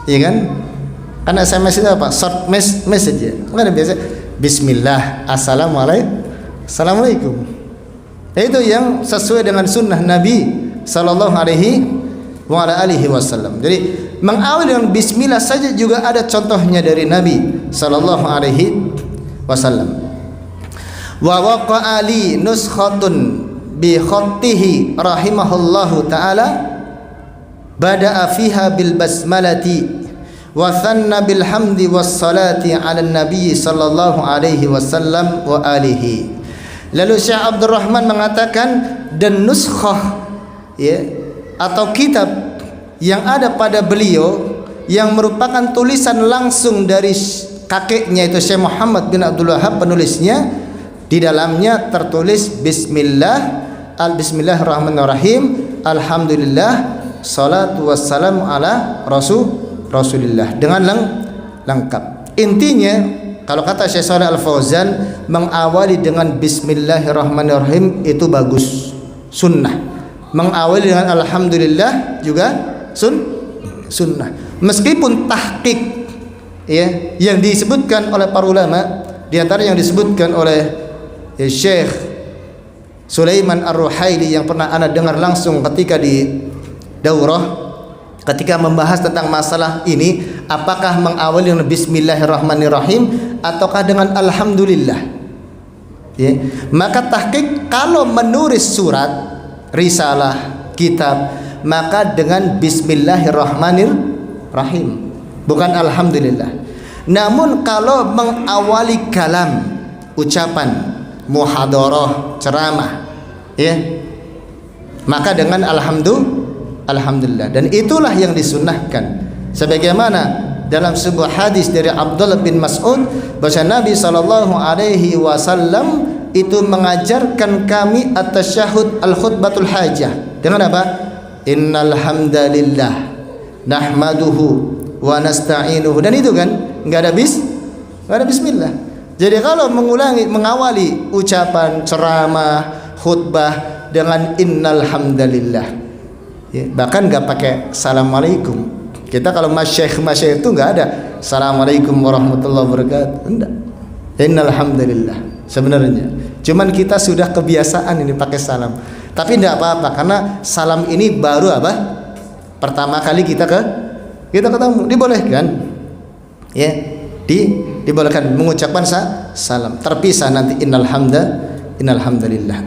iya kan? Kan SMS itu apa? Short message ya. Kan biasa Bismillah, Assalamualaikum. Itu yang sesuai dengan sunnah Nabi Sallallahu Alaihi wa ala alihi wasallam. Jadi mengawali dengan bismillah saja juga ada contohnya dari Nabi sallallahu alaihi wasallam. Wa waqa'a li nuskhatun bi khattihi rahimahullahu ta'ala bada'a fiha bil basmalati wa thanna bil hamdi was salati ala nabi sallallahu alaihi wasallam wa alihi. Lalu Syekh Abdurrahman mengatakan, dan nuskhah ya atau kitab yang ada pada beliau yang merupakan tulisan langsung dari kakeknya itu Syekh Muhammad bin Abdul Wahhab penulisnya, di dalamnya tertulis Bismillahirrahmanirrahim, alhamdulillah, salatu wassalamu ala Rasulillah, dengan lengkap. Intinya kalau kata Syekh Shalih Al Fauzan, mengawali dengan Bismillahirrahmanirrahim itu bagus, sunnah. Mengawali dengan alhamdulillah juga sunnah. Meskipun tahqiq ya yang disebutkan oleh para ulama, di antara yang disebutkan oleh Syekh Sulaiman Ar-Ruhaili yang pernah ana dengar langsung ketika di daurah, ketika membahas tentang masalah ini, apakah mengawali dengan bismillahirrahmanirrahim ataukah dengan alhamdulillah ya. Maka tahqiq kalau menulis surat, risalah, kitab, maka dengan bismillahirrahmanirrahim, bukan alhamdulillah. Namun kalau mengawali kalam, ucapan, muhadarah, ceramah ya, maka dengan alhamdulillah. Dan itulah yang disunnahkan, sebagaimana dalam sebuah hadis dari Abdullah bin Mas'ud bahwa Nabi sallallahu alaihi wasallam itu mengajarkan kami at-tasyahhud al-khutbatul hajah dengan apa? Innal hamdalillah nahmaduhu wa nasta'inuhu. Dan itu kan enggak ada bismillah. Jadi kalau mengawali ucapan, ceramah, khutbah dengan innal hamdalillah ya, bahkan enggak pakai assalamualaikum. Kita kalau masyayikh itu enggak ada assalamualaikum warahmatullahi wabarakatuh, enggak. Innal hamdalillah sebenarnya. Cuman kita sudah kebiasaan ini pakai salam. Tapi enggak apa-apa, karena salam ini baru apa? Pertama kali kita ketemu, dibolehkan. Ya, dibolehkan mengucapkan salam. Terpisah nanti innal hamdalillah.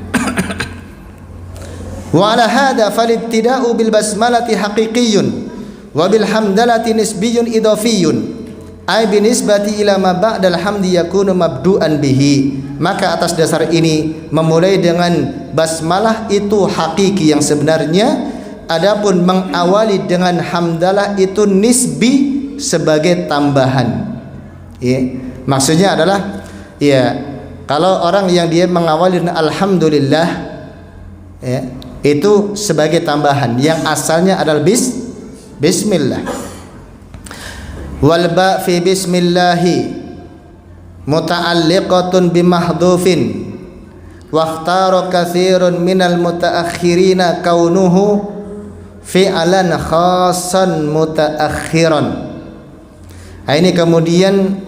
Wa ala hadza falibtida'u bil basmalati haqiqiyyun wa bil hamdalati nisbiyyun idhafiyun. Ai binisbati ila ma ba'dal hamdi yakunu mabdu'an bihi. Maka atas dasar ini memulai dengan basmalah itu hakiki yang sebenarnya, adapun mengawali dengan hamdalah itu nisbi sebagai tambahan ya. Maksudnya adalah ya, kalau orang yang dia mengawali dengan alhamdulillah ya, itu sebagai tambahan yang asalnya adalah bismillah. Wal ba fi bismillahi muta'alliqatun bimahdhufin wa ikhtara katsirun minal mutaakhirina kaunuhu fi'lan khassan mutaakhiran. Ini kemudian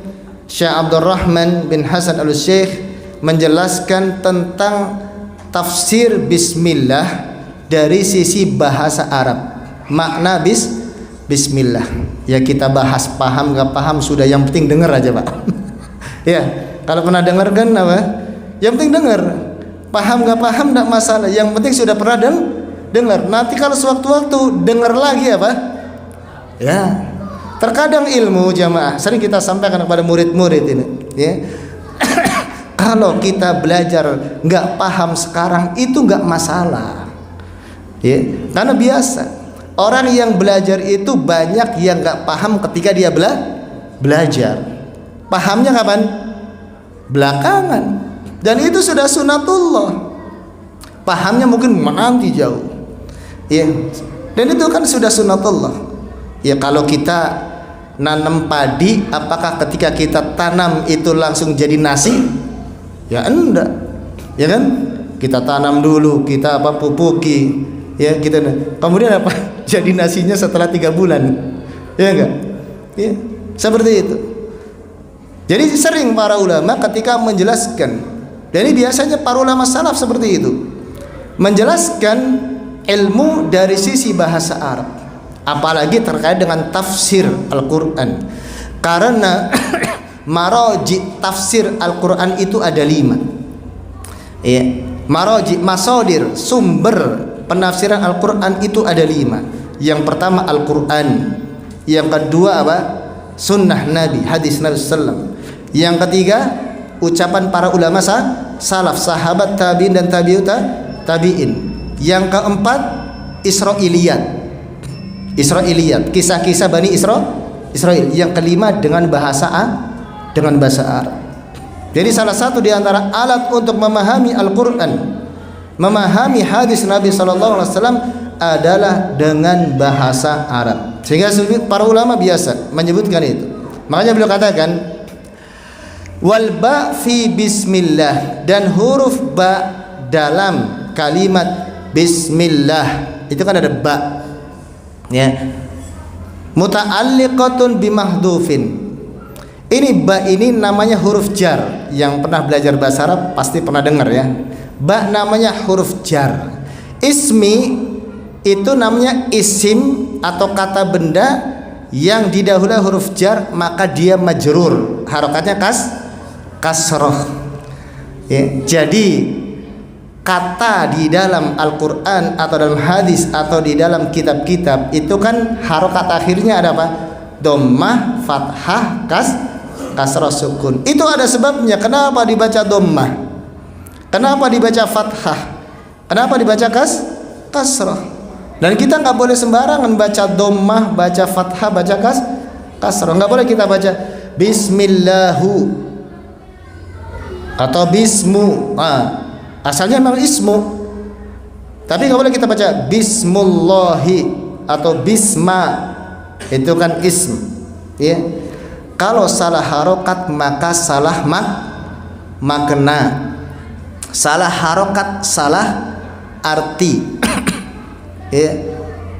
Syekh Abdurrahman bin Hasan Al-Syekh menjelaskan tentang tafsir bismillah dari sisi bahasa Arab. Makna bismillah ya kita bahas, paham gak paham sudah, yang penting dengar aja Pak. Ya, kalau pernah dengar kan apa? Yang penting dengar. Paham gak paham gak masalah, yang penting sudah pernah dengar. Nanti kalau sewaktu-waktu dengar lagi apa? Ya. Terkadang ilmu jamaah sering kita sampaikan kepada murid-murid ini, ya. Kalau kita belajar nggak paham sekarang itu nggak masalah, ya. Karena biasa orang yang belajar itu banyak yang nggak paham ketika dia belajar. Pahamnya kapan? Belakangan. Dan itu sudah sunatullah. Pahamnya mungkin menanti jauh, ya. Dan itu kan sudah sunatullah. Ya kalau kita nanam padi, apakah ketika kita tanam itu langsung jadi nasi? Ya enggak, ya kan? Kita tanam dulu, kita pupuki, ya kita. Kemudian apa? Jadi nasinya setelah 3 bulan, ya enggak? Ya, seperti itu. Jadi sering para ulama ketika menjelaskan, dan ini biasanya para ulama salaf seperti itu, menjelaskan ilmu dari sisi bahasa Arab. apalagi terkait dengan tafsir Al-Quran. Karena maraji tafsir Al-Quran itu ada 5. Ya, maraji masodir sumber penafsiran Al-Quran itu ada 5. Yang pertama Al-Quran, yang kedua apa? Sunnah Nabi, hadis Nabi Sallam. Yang ketiga ucapan para ulama salaf, sahabat, tabi'in dan tabi'in. Yang keempat Israiliyat, kisah-kisah Bani Israel. Yang kelima dengan bahasa Arab. Jadi salah satu di antara alat untuk memahami Al-Quran, memahami hadis Nabi SAW adalah dengan bahasa Arab. Sehingga para ulama biasa menyebutkan itu. Makanya beliau katakan wal ba fi bismillah, dan huruf ba dalam kalimat bismillah itu kan ada ba, ya, muta'alliqatun bimahdufin. Ini ba ini namanya huruf jar. Yang pernah belajar bahasa Arab pasti pernah dengar ya. Ba namanya huruf jar. Ismi itu namanya isim atau kata benda yang didahului huruf jar, maka dia majrur, harokatnya kasroh. Ya, jadi kata di dalam Al-Quran atau dalam hadis atau di dalam kitab-kitab itu kan harokat akhirnya ada apa? Dhammah, fathah, kasroh, sukun. Itu ada sebabnya. Kenapa dibaca dhammah? Kenapa dibaca fathah? Kenapa dibaca kasroh? Dan kita nggak boleh sembarangan baca dhammah, baca fathah, baca kasroh. Nggak boleh kita baca bismillahu atau bismu. Asalnya memang ismu, tapi nggak boleh kita baca bismullahi atau bisma. Itu kan ism, ya. Kalau salah harokat maka salah makna. Salah harokat salah arti. Ya,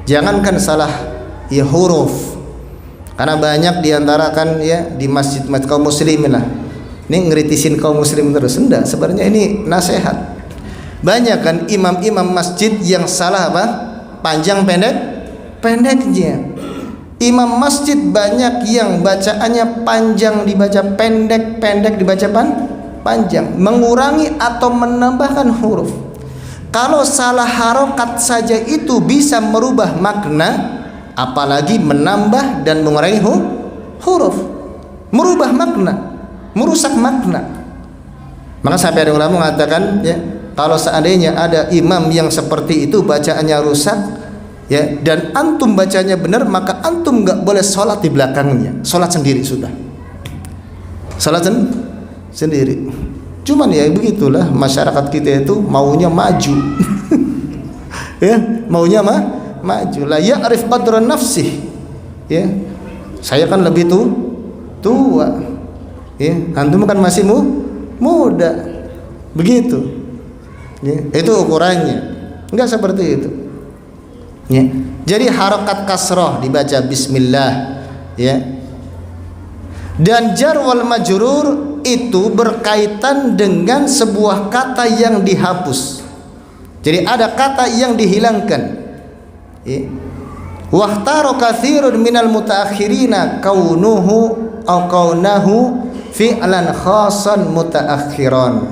jangankan salah ya huruf, karena banyak diantara kan ya di masjid kaum muslimin lah, ini ngeritisin kaum muslim terus. Enggak, sebenarnya ini nasihat. Banyak kan imam-imam masjid yang salah apa? Panjang pendeknya. Imam masjid banyak yang bacaannya panjang dibaca pendek, pendek dibaca panjang, mengurangi atau menambahkan huruf. Kalau salah harokat saja itu bisa merubah makna, apalagi menambah dan mengurangi huruf, merubah makna, merusak makna. Maka sampai ada ulama mengatakan, ya, kalau seandainya ada imam yang seperti itu bacaannya rusak, ya, dan antum bacanya benar, maka antum nggak boleh sholat di belakangnya, sholat sendiri sudah, sholat sendiri. Cuman ya begitulah masyarakat kita itu maunya maju. Ya, maunya maju. La ya'rif qadra nafsih. Ya. Saya kan lebih tua. Ya, antum kan masih muda. Begitu. Ya, itu ukurannya. Enggak seperti itu. Ya. Jadi harokat kasroh dibaca bismillah, ya. Dan jar wal majrur itu berkaitan dengan sebuah kata yang dihapus. Jadi ada kata yang dihilangkan. Wahtaro katsirun minal mutaakhirina kaunuhu au kaunahu fi'lan khasan mutaakhiran.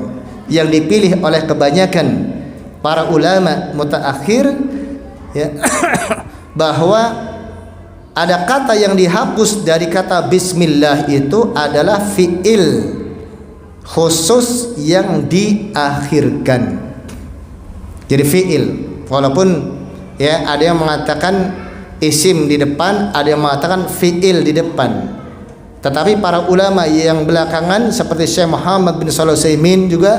Yang dipilih oleh kebanyakan para ulama mutaakhir, ya, bahwa ada kata yang dihapus dari kata bismillah itu adalah fi'il khusus yang diakhirkan. Jadi fi'il, walaupun ya ada yang mengatakan isim di depan, ada yang mengatakan fi'il di depan. Tetapi para ulama yang belakangan seperti Syekh Muhammad bin Shalih Al-Utsaimin juga,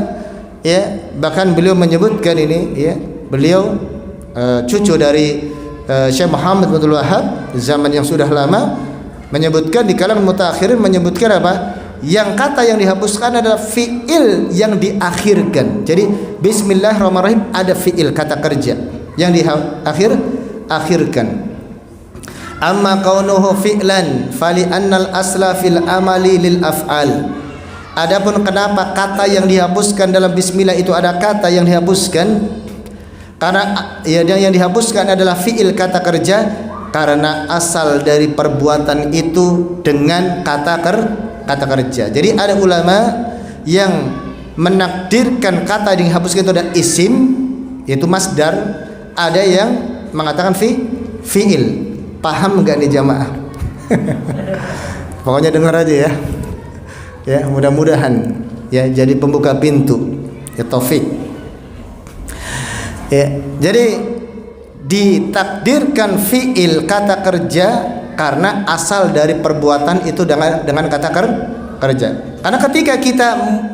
ya, bahkan beliau menyebutkan ini, ya, beliau cucu dari Syekh Muhammad bin Abdul Wahhab, zaman yang sudah lama, menyebutkan di kalangan mutaakhirin menyebutkan apa? Yang kata yang dihapuskan adalah fi'il yang diakhirkan. Jadi bismillahirrahmanirrahim ada fi'il kata kerja yang diakhirkan. Amma kaunuhu fi'lan fali annal asla fil amali lil af'al. Adapun kenapa kata yang dihapuskan dalam bismillah itu ada kata yang dihapuskan, karena ya yang dihapuskan adalah fi'il kata kerja, karena asal dari perbuatan itu dengan kata kerja. Jadi ada ulama yang menakdirkan kata yang dihapuskan itu ada isim, yaitu masdar. Ada yang mengatakan fi'il. Paham enggak nih jamaah? Pokoknya dengar aja ya. Ya, mudah-mudahan ya jadi pembuka pintu. Ya taufik. Ya, jadi ditakdirkan fi'il kata kerja karena asal dari perbuatan itu dengan kata kerja. Karena ketika kita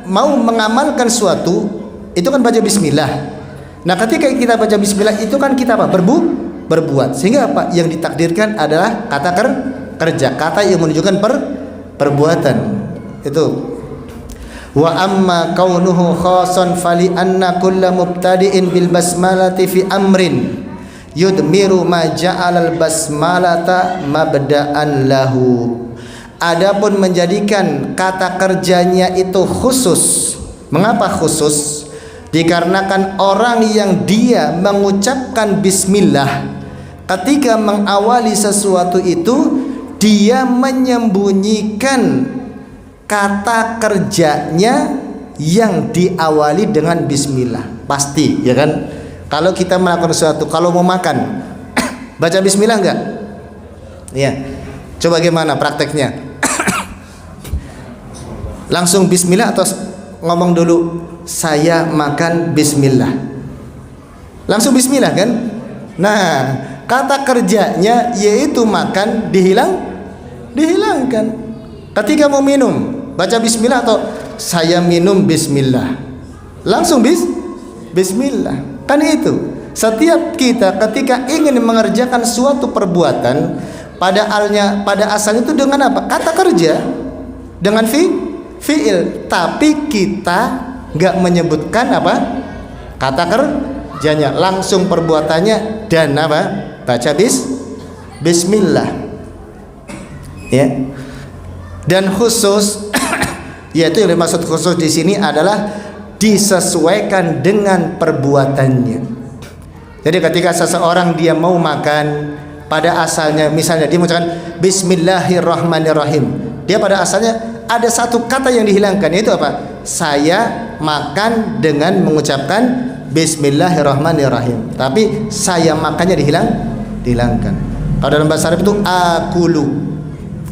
mau mengamalkan suatu itu kan baca bismillah. Nah, ketika kita baca bismillah itu kan kita apa? Berbuat. Sehingga apa? Yang ditakdirkan adalah kata kerja, kata yang menunjukkan perbuatan. Itu. Wa amma kaunuhu khasan fali anna kulla mubtadi'in bil basmalati fi amrin yudmiru ma ja'alal basmalata mabda'an lahu. Adapun menjadikan kata kerjanya itu khusus. Mengapa khusus? Dikarenakan orang yang dia mengucapkan bismillah ketika mengawali sesuatu itu, dia menyembunyikan kata kerjanya yang diawali dengan bismillah. Pasti ya kan? Kalau kita melakukan sesuatu, kalau mau makan baca bismillah enggak? Ya. Coba gimana prakteknya? Langsung bismillah atau ngomong dulu saya makan bismillah? Langsung bismillah kan? Nah, kata kerjanya yaitu makan dihilangkan. Ketika mau minum baca bismillah atau saya minum bismillah? Langsung bismillah. Kan itu. Setiap kita ketika ingin mengerjakan suatu perbuatan pada asalnya itu dengan apa? Kata kerja, dengan fi'il. Tapi kita nggak menyebutkan apa? Kata kerjanya, langsung perbuatannya dan apa? Baca bismillah. Ya. Dan khusus yaitu yang dimaksud khusus di sini adalah disesuaikan dengan perbuatannya. Jadi ketika seseorang dia mau makan, pada asalnya misalnya dia mengucapkan bismillahirrahmanirrahim, dia pada asalnya ada satu kata yang dihilangkan, yaitu apa? Saya makan dengan mengucapkan bismillahirrahmanirrahim, tapi saya makannya dihilangkan. Kalau dalam bahasa Arab itu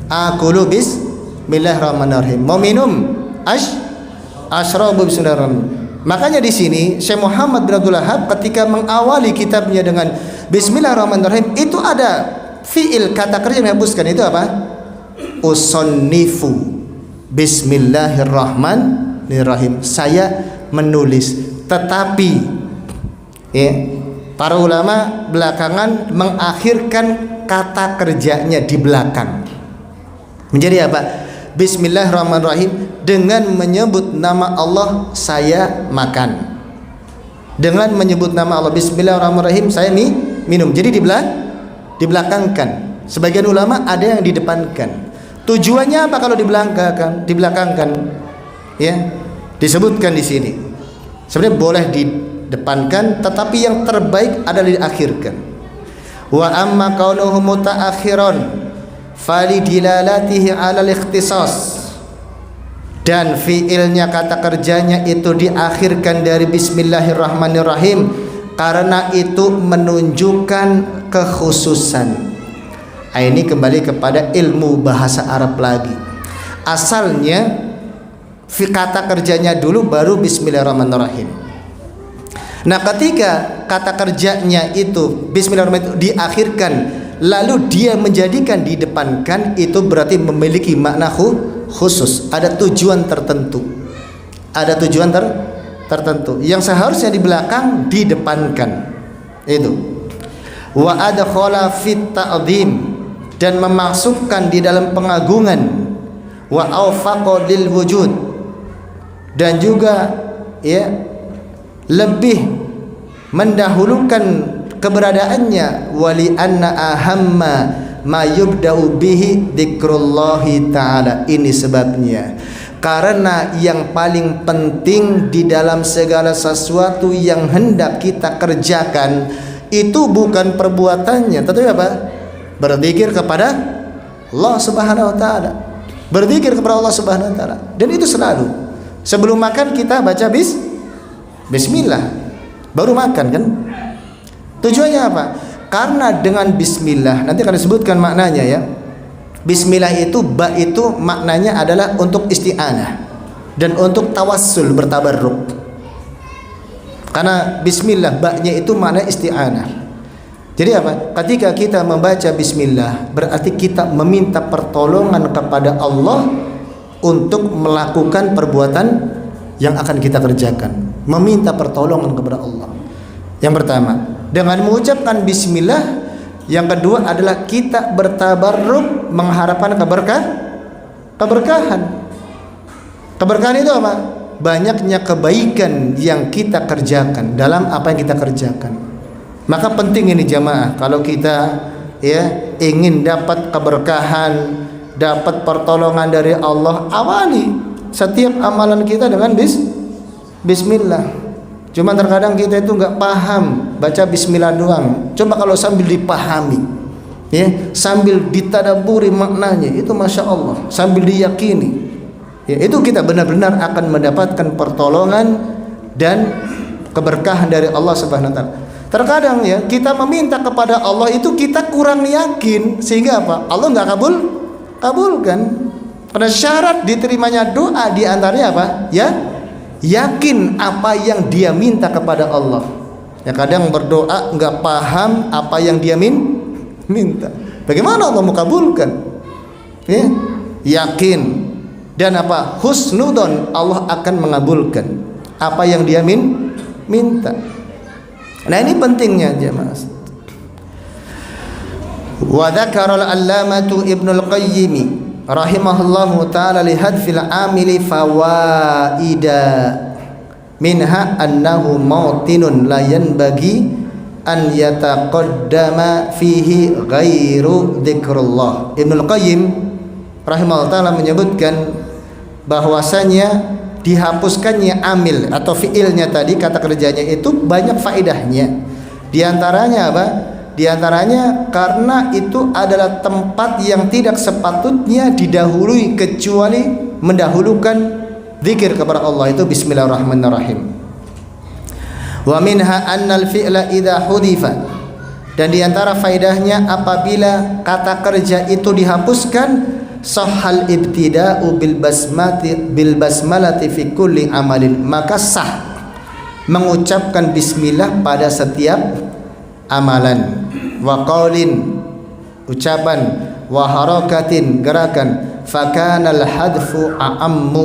akulu bismillahirrahmanirrahim. Mau minum asyrabu bismillahirrahmanirrahim. Makanya di sini Syekh Muhammad bin Abdul Wahhab ketika mengawali kitabnya dengan bismillahirrahmanirrahim itu ada fiil kata kerja yang dihapuskan, itu apa? Usannifu bismillahirrahmanirrahim. Saya menulis. Tetapi ya, para ulama belakangan mengakhirkan kata kerjanya di belakang. Menjadi apa? Bismillahirrahmanirrahim, dengan menyebut nama Allah saya makan. Dengan menyebut nama Allah bismillahirrahmanirrahim saya minum. Jadi dibelakangkan. Sebagian ulama ada yang didepankan. Tujuannya apa kalau dibelakangkan? Ya, disebutkan di sini. Sebenarnya boleh didepankan, tetapi yang terbaik adalah diakhirkan. Wa amma kaunuhu mutaakhiran fali dilalatihi 'alal ikhtisas. Dan fiilnya kata kerjanya itu diakhirkan dari bismillahirrahmanirrahim karena itu menunjukkan kekhususan. Ini kembali kepada ilmu bahasa Arab lagi. Asalnya kata kerjanya dulu baru bismillahirrahmanirrahim. Nah, ketika kata kerjanya itu bismillahirrahmanirrahim diakhirkan lalu dia menjadikan didepankan, itu berarti memiliki makna khusus, ada tujuan tertentu. Ada tujuan tertentu yang seharusnya di belakang didepankan. Itu. Wa adkhala fit ta'dhim, dan memasukkan di dalam pengagungan. Wa awfaqa lil wujud, dan juga ya lebih mendahulukan keberadaannya. Wali anna ahamma ma yubda'u bihi dzikrullahi ta'ala. Ini sebabnya karena yang paling penting di dalam segala sesuatu yang hendak kita kerjakan itu bukan perbuatannya, tetapi apa? berzikir kepada Allah Subhanahu wa taala. Berzikir kepada Allah Subhanahu wa taala. Dan itu selalu. Sebelum makan kita baca bismillah. Baru makan kan? Tujuannya apa? Karena dengan bismillah, nanti akan disebutkan maknanya ya. Bismillah itu, ba itu maknanya adalah untuk isti'anah dan untuk tawassul, bertabarruk. Karena bismillah, ba-nya itu makna isti'anah. Jadi apa? Ketika kita membaca bismillah, berarti kita meminta pertolongan kepada Allah untuk melakukan perbuatan yang akan kita kerjakan. Meminta pertolongan kepada Allah. Yang pertama, dengan mengucapkan bismillah. Yang kedua adalah kita bertabarruk mengharapkan keberkahan. Keberkahan itu apa? Banyaknya kebaikan yang kita kerjakan dalam apa yang kita kerjakan. Maka penting ini jamaah, kalau kita ya ingin dapat keberkahan, dapat pertolongan dari Allah, awali setiap amalan kita dengan bismillah. Cuma terkadang kita itu nggak paham baca bismillah doang. Coba kalau sambil dipahami, ya, sambil ditadaburi maknanya, itu masya Allah, sambil diyakini, ya, itu kita benar-benar akan mendapatkan pertolongan dan keberkahan dari Allah Subhanahu wa taala. Terkadang ya kita meminta kepada Allah itu kita kurang yakin, sehingga apa? Allah nggak kabulkan. Karena syarat diterimanya doa diantaranya apa? Ya, yakin apa yang dia minta kepada Allah. Ya, kadang berdoa nggak paham apa yang dia minta. Bagaimana Allah mau kabulkan? Ya, yakin dan apa? Husnudon, Allah akan mengabulkan apa yang dia minta. Nah, ini pentingnya jemaah. Wa dzakara al-allamatu Ibnul Qayyim rahimahullahu taala li hadfil amili fawaida minha annahu mautinun la yanbaghi an yataqaddama fihi ghairu dzikrullah. Ibnul Qayyim rahimahullahu taala menyebutkan bahwasanya dihapuskannya amil atau fiilnya tadi, kata kerjanya itu banyak faedahnya. Di antaranya apa? Di antaranya karena itu adalah tempat yang tidak sepatutnya didahului kecuali mendahulukan zikir kepada Allah, itu bismillahirrahmanirrahim. Wa minha annal fi'la idza hudifa, dan di antara faedahnya apabila kata kerja itu dihapuskan, sahhal ibtida'u bil basmalati fi kulli amalin, maka sah mengucapkan bismillah pada setiap amalan. Wa qaulin, ucapan, wa harakatin, gerakan, fakana al hadfu a'ammu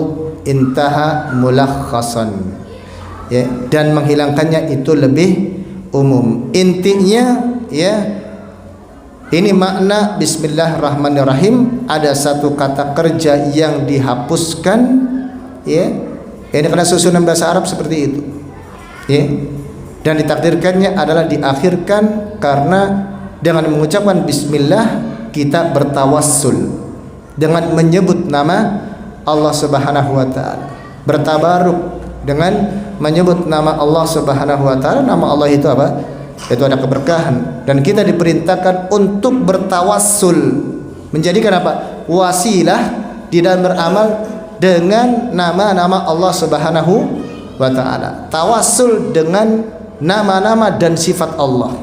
intaha mulakhasan, ya, dan menghilangkannya itu lebih umum. Intinya ya, ini makna bismillahirrahmanirrahim, ada satu kata kerja yang dihapuskan, ya. Ini karena susunan bahasa Arab seperti itu, ya. Dan ditakdirkannya adalah diakhirkan karena dengan mengucapkan bismillah kita bertawassul dengan menyebut nama Allah Subhanahu wa taala. Bertabaruk dengan menyebut nama Allah Subhanahu wa taala. Nama Allah itu apa? Itu ada keberkahan, dan kita diperintahkan untuk bertawassul, menjadikan apa? Wasilah di dalam beramal dengan nama-nama Allah Subhanahu wa taala. Tawassul dengan nama-nama dan sifat Allah,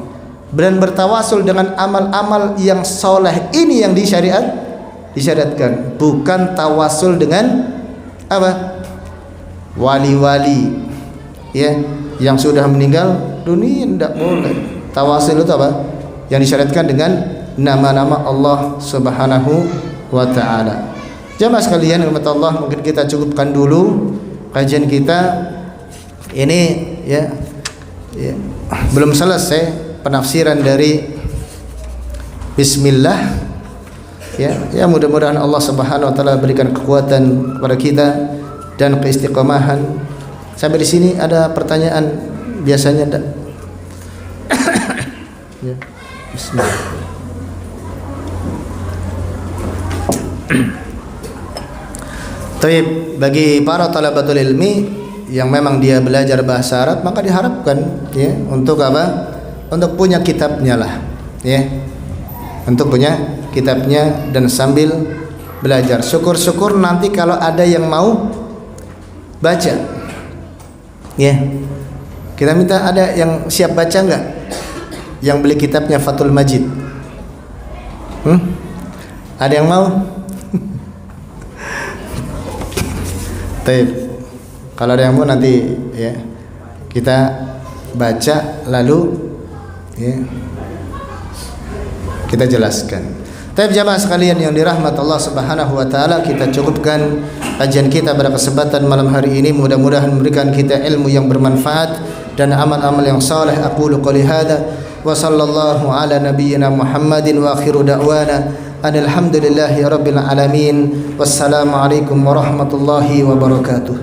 dan bertawasul dengan amal-amal yang soleh, ini yang disyariatkan, bukan tawasul dengan apa? Wali-wali, ya, yang sudah meninggal dunia, tidak boleh. Tawasul itu apa? Yang disyariatkan dengan nama-nama Allah Subhanahu wa taala. Jamaah sekalian rahmat Allah, mungkin kita cukupkan dulu kajian kita ini, ya. Ya, belum selesai penafsiran dari bismillah, ya mudah-mudahan Allah Subhanahu wa taala berikan kekuatan kepada kita dan keistiqomahan. Sampai di sini ada pertanyaan biasanya enggak? Ya, bismillah. Taib, bagi para talabatul ilmi yang memang dia belajar bahasa Arab, maka diharapkan ya untuk apa? Untuk punya kitabnya lah, ya. untuk punya kitabnya dan sambil belajar. Syukur-syukur nanti kalau ada yang mau baca, ya. Kita minta ada yang siap baca enggak? Yang beli kitabnya Fathul Majid. Ada yang mau? Baik. Kalau ada yang mau nanti ya kita baca lalu ya kita jelaskan. Tapi jamaah sekalian yang dirahmati Allah Subhanahu wa taala, kita cukupkan kajian kita pada kesempatan malam hari ini. Mudah-mudahan memberikan kita ilmu yang bermanfaat dan amal-amal yang saleh. Aqulu qouli hadza wa sallallahu ala nabiyyina Muhammadin wa akhiru da'wana alhamdulillahi rabbil alamin. Wassalamu alaikum warahmatullahi wabarakatuh.